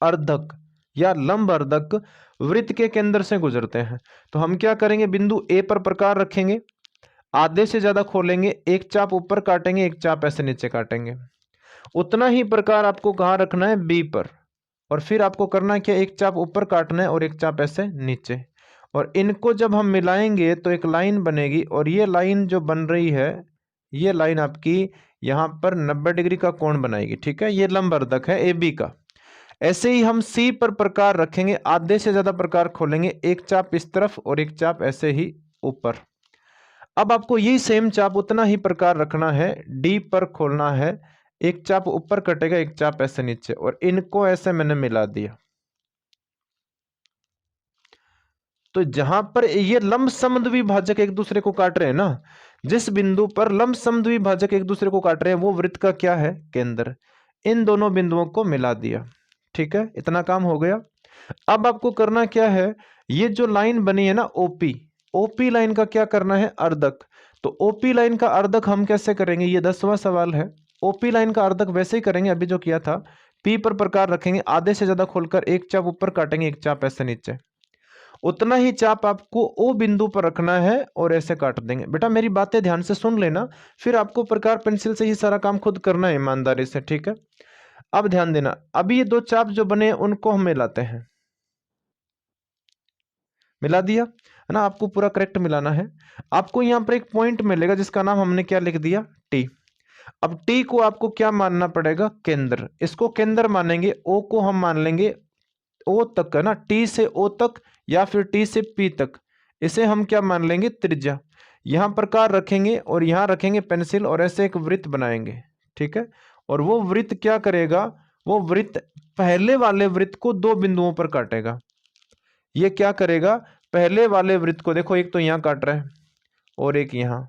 अर्धक या लंब अर्धक वृत्त के केंद्र से गुजरते हैं। तो हम क्या करेंगे, बिंदु ए पर प्रकार रखेंगे, आधे से ज्यादा खोलेंगे, एक चाप ऊपर काटेंगे, एक चाप ऐसे नीचे काटेंगे। उतना ही प्रकार आपको कहाँ रखना है, बी पर। और फिर आपको करना क्या, एक चाप ऊपर काटना है और एक चाप ऐसे नीचे। और इनको जब हम मिलाएंगे तो एक लाइन बनेगी, और ये लाइन जो बन रही है ये लाइन आपकी यहाँ पर 90 डिग्री का कोण बनाएगी, ठीक है। ये लंबवर्धक है ए बी का। ऐसे ही हम सी पर प्रकार रखेंगे, आधे से ज्यादा प्रकार खोलेंगे, एक चाप इस तरफ और एक चाप ऐसे ही ऊपर। अब आपको यही सेम चाप उतना ही प्रकार रखना है, डी पर खोलना है, एक चाप ऊपर कटेगा, एक चाप ऐसे नीचे, और इनको ऐसे मैंने मिला दिया। तो जहां पर ये लंब समद्विभाजक एक दूसरे को काट रहे हैं ना, जिस बिंदु पर लंब समद्विभाजक एक दूसरे को काट रहे हैं वो वृत्त का क्या है, केंद्र। इन दोनों बिंदुओं को मिला दिया, ठीक है, इतना काम हो गया। अब आपको करना क्या है, ये जो लाइन बनी है ना ओपी, ओपी लाइन का क्या करना है, अर्धक। तो ओपी लाइन का अर्धक हम कैसे करेंगे, ये 10वां सवाल है। ओपी लाइन का अर्धक वैसे ही करेंगे अभी जो किया था, पी पर प्रकार रखेंगे, आधे से ज्यादा खोलकर एक चाप ऊपर काटेंगे, एक चाप ऐसे नीचे। उतना ही चाप आपको ओ बिंदु पर रखना है और ऐसे काट देंगे। बेटा मेरी बातें ध्यान से सुन लेना, फिर आपको प्रकार पेंसिल से ही सारा काम खुद करना है ईमानदारी से, ठीक है। अब ध्यान देना, अभी ये दो चाप जो बने उनको हम मिलाते हैं। मिला दिया है ना, आपको पूरा करेक्ट मिलाना है। आपको यहाँ पर एक पॉइंट मिलेगा जिसका नाम हमने क्या लिख दिया, टी। अब टी को आपको क्या मानना पड़ेगा, केंद्र। इसको केंद्र मानेंगे, ओ को हम मान लेंगे ओ तक, है ना, टी से ओ तक या फिर टी से पी तक, इसे हम क्या मान लेंगे, त्रिज्या। यहां प्रकार रखेंगे और यहां रखेंगे पेंसिल और ऐसे एक वृत्त बनाएंगे, ठीक है। और वो वृत्त क्या करेगा, वो वृत्त पहले वाले वृत्त को दो बिंदुओं पर काटेगा। ये क्या करेगा, पहले वाले वृत्त को देखो, एक तो यहां काट रहा है और एक यहां,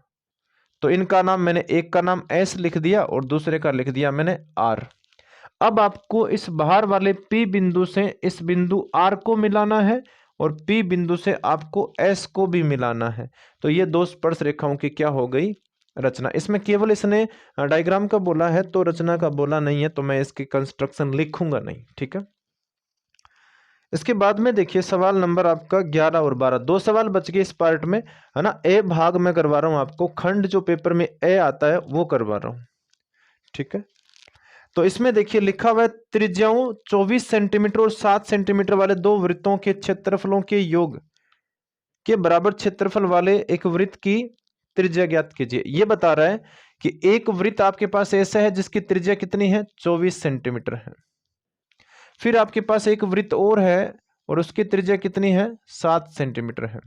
तो इनका नाम मैंने, एक का नाम एस लिख दिया और दूसरे का लिख दिया मैंने आर। अब आपको इस बाहर वाले P बिंदु से इस बिंदु R को मिलाना है और P बिंदु से आपको S को भी मिलाना है। तो ये दो स्पर्श रेखाओं की क्या हो गई, रचना। इसमें केवल इसने डायग्राम का बोला है तो रचना का बोला नहीं है, तो मैं इसकी कंस्ट्रक्शन लिखूंगा नहीं, ठीक है। इसके बाद में देखिए सवाल नंबर आपका 11 और 12, दो सवाल बच गए इस पार्ट में, है ना। ए भाग में करवा रहा हूं आपको, खंड जो पेपर में ए आता है वो करवा रहा हूं, ठीक है। तो इसमें देखिए लिखा हुआ है, त्रिज्याओं 24 सेंटीमीटर और 7 सेंटीमीटर वाले दो वृत्तों के क्षेत्रफलों के योग के बराबर क्षेत्रफल वाले एक वृत्त की त्रिज्या ज्ञात कीजिए। ये बता रहा है कि एक वृत्त आपके पास ऐसा है जिसकी त्रिज्या कितनी है, 24 सेंटीमीटर है। फिर आपके पास एक वृत्त और है और उसकी त्रिज्या कितनी है, 7 सेंटीमीटर है।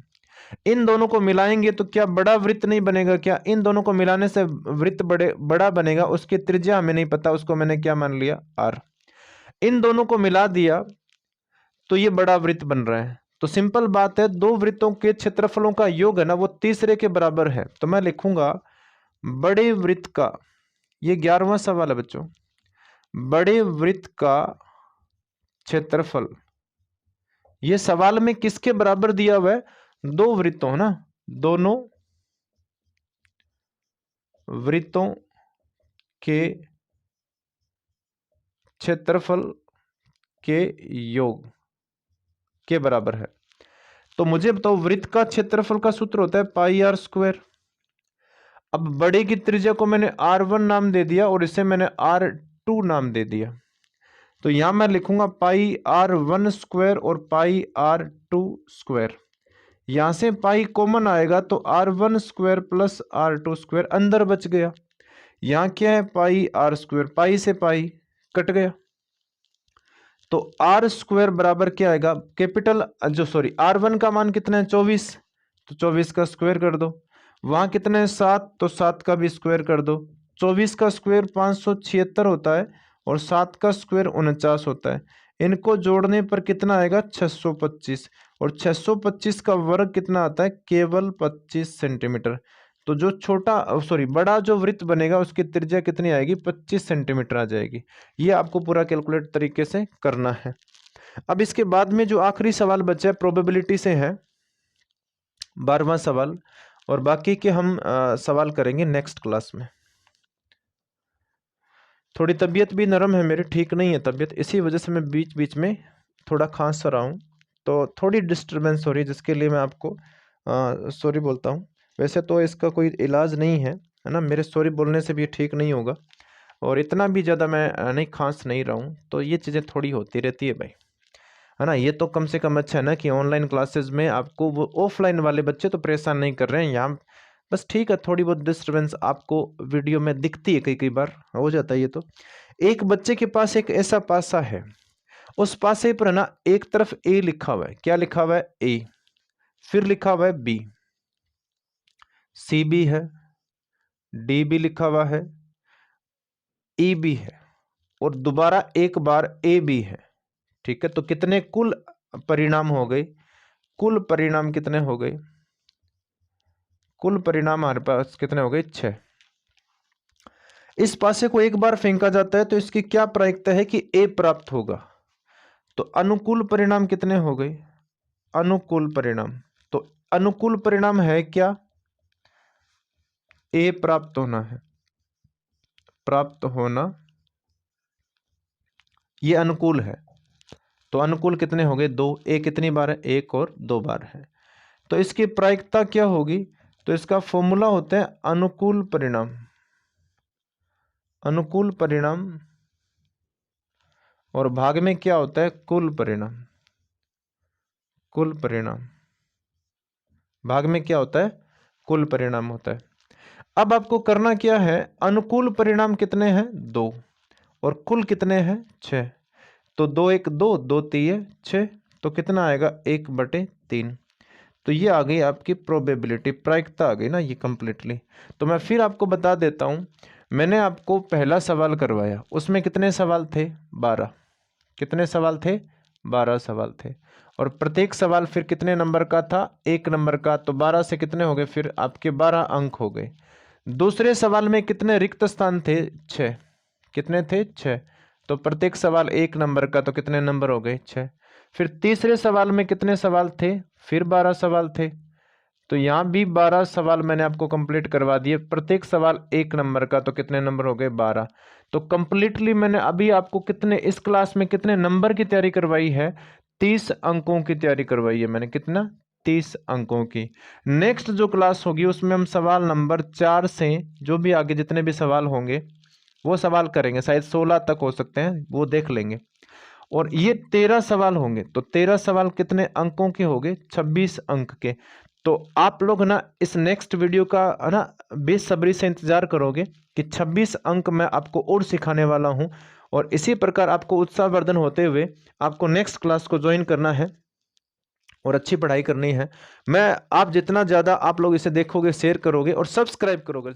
इन दोनों को मिलाएंगे तो क्या बड़ा वृत्त नहीं बनेगा क्या? इन दोनों को मिलाने से वृत्त बड़ा बनेगा। उसकी त्रिज्या हमें नहीं पता, उसको मैंने क्या मान लिया, आर। इन दोनों को मिला दिया तो ये बड़ा वृत्त बन रहा है। तो सिंपल बात है, दो वृत्तों के क्षेत्रफलों का योग है ना, वो तीसरे के बराबर है। तो मैं लिखूंगा बड़े वृत्त का, ये 11वां सवाल है बच्चों, बड़े वृत्त का क्षेत्रफल, ये सवाल में किसके बराबर दिया हुआ है, दो वृत्तों ना, दोनों वृत्तों के क्षेत्रफल के योग के बराबर है। तो मुझे बताओ, वृत्त का क्षेत्रफल का सूत्र होता है पाई आर स्क्वायर। अब बड़े की त्रिज्या को मैंने r1 नाम दे दिया और इसे मैंने r2 नाम दे दिया। तो यहां मैं लिखूंगा पाई r1 स्क्वायर और पाई r2 स्क्वायर। यहां से पाई कॉमन आएगा तो r1 square plus r2 square अंदर बच गया। यहां क्या है, पाई r स्क्वायर, पाई से पाई कट गया। तो आर स्क्वायर बराबर क्या आएगा, कैपिटल जो सॉरी r1 का मान कितना है, 24, तो 24 का स्क्वायर कर दो। वहां कितने है, 7, तो 7 का भी स्क्वायर कर दो। 24 का स्क्वायर 576 होता है और 7 का स्क्वायर 49 होता है। इनको जोड़ने पर कितना आएगा, 625, और 625 का वर्ग कितना आता है, केवल 25 सेंटीमीटर। तो जो बड़ा जो वृत्त बनेगा उसकी त्रिज्या कितनी आएगी, 25 सेंटीमीटर आ जाएगी। ये आपको पूरा कैलकुलेट तरीके से करना है। अब इसके बाद में जो आखिरी सवाल बचा है प्रोबेबिलिटी से है, 12वां सवाल, और बाकी के हम सवाल करेंगे नेक्स्ट क्लास में। थोड़ी तबीयत भी नरम है मेरी, ठीक नहीं है तबीयत, इसी वजह से मैं बीच बीच में थोड़ा खांस रहा हूँ, तो थोड़ी डिस्टर्बेंस हो रही है, जिसके लिए मैं आपको सॉरी बोलता हूँ। वैसे तो इसका कोई इलाज नहीं है, है ना, मेरे सॉरी बोलने से भी ठीक नहीं होगा, और इतना भी ज़्यादा मैं नहीं खांस नहीं रहा हूँ, तो ये चीज़ें थोड़ी होती रहती है भाई, है ना। ये तो कम से कम अच्छा है ना कि ऑनलाइन क्लासेस में आपको वो ऑफलाइन वाले बच्चे तो परेशान नहीं कर रहे हैं यहाँ, बस ठीक है थोड़ी बहुत डिस्टर्बेंस आपको वीडियो में दिखती है, कई कई बार हो जाता है ये तो। एक बच्चे के पास एक ऐसा पासा है, उस पासे पर ना एक तरफ ए लिखा हुआ है, क्या लिखा हुआ है, ए, फिर लिखा हुआ है बी, सी भी है, डी भी लिखा हुआ है, ई भी है, और दोबारा एक बार ए भी है। ठीक है, तो कितने कुल परिणाम हो गए, कुल परिणाम कितने हो गए, कुल परिणाम हमारे पास कितने हो गए, 6। इस पासे को एक बार फेंका जाता है तो इसकी क्या प्रायिकता है कि ए प्राप्त होगा। तो अनुकूल परिणाम कितने हो गए, अनुकूल परिणाम, तो अनुकूल परिणाम है क्या, ए प्राप्त होना है, प्राप्त होना, ये अनुकूल है। तो अनुकूल कितने हो गए, 2, ए कितनी बार है, एक और 2 बार है। तो इसकी प्रायिकता क्या होगी, तो इसका फॉर्मूला होता है अनुकूल परिणाम, अनुकूल परिणाम, और भाग में क्या होता है, कुल परिणाम, कुल परिणाम, भाग में क्या होता है, कुल परिणाम होता है। अब आपको करना क्या है, अनुकूल परिणाम कितने हैं, 2, और कुल कितने हैं, 6। तो 2 1 2, 2 3 6, तो कितना आएगा, 1/3। तो ये आ गई आपकी प्रोबेबिलिटी, प्रायिकता आ गई ना ये कंप्लीटली। तो मैं फिर आपको बता देता हूँ, मैंने आपको पहला सवाल करवाया, उसमें कितने सवाल थे, 12, कितने सवाल थे, 12 सवाल थे, और प्रत्येक सवाल फिर कितने नंबर का था, 1 नंबर का। तो 12 से कितने हो गए, फिर आपके 12 अंक हो गए। दूसरे सवाल में कितने रिक्त स्थान थे, 6, कितने थे, 6, तो प्रत्येक सवाल 1 नंबर का, तो कितने नंबर हो गए, 6। फिर तीसरे सवाल में कितने सवाल थे, फिर 12 सवाल थे, तो यहाँ भी 12 सवाल मैंने आपको कंप्लीट करवा दिए, प्रत्येक सवाल 1 नंबर का, तो कितने नंबर हो गए, 12। तो कंप्लीटली मैंने अभी आपको कितने, इस क्लास में कितने नंबर की तैयारी करवाई है, 30 अंकों की तैयारी करवाई है मैंने, कितना, 30 अंकों की। नेक्स्ट जो क्लास होगी उसमें हम सवाल नंबर 4 से जो भी आगे जितने भी सवाल होंगे वो सवाल करेंगे, शायद 16 तक हो सकते हैं, वो देख लेंगे। और ये 13 सवाल होंगे, तो 13 सवाल कितने अंकों के होंगे, 26 अंक के। तो आप लोग ना इस नेक्स्ट वीडियो का है ना बेसब्री से इंतजार करोगे कि 26 अंक मैं आपको और सिखाने वाला हूं, और इसी प्रकार आपको उत्साहवर्धन होते हुए आपको नेक्स्ट क्लास को ज्वाइन करना है और अच्छी पढ़ाई करनी है। मैं आप जितना ज़्यादा आप लोग इसे देखोगे, शेयर करोगे और सब्सक्राइब करोगे,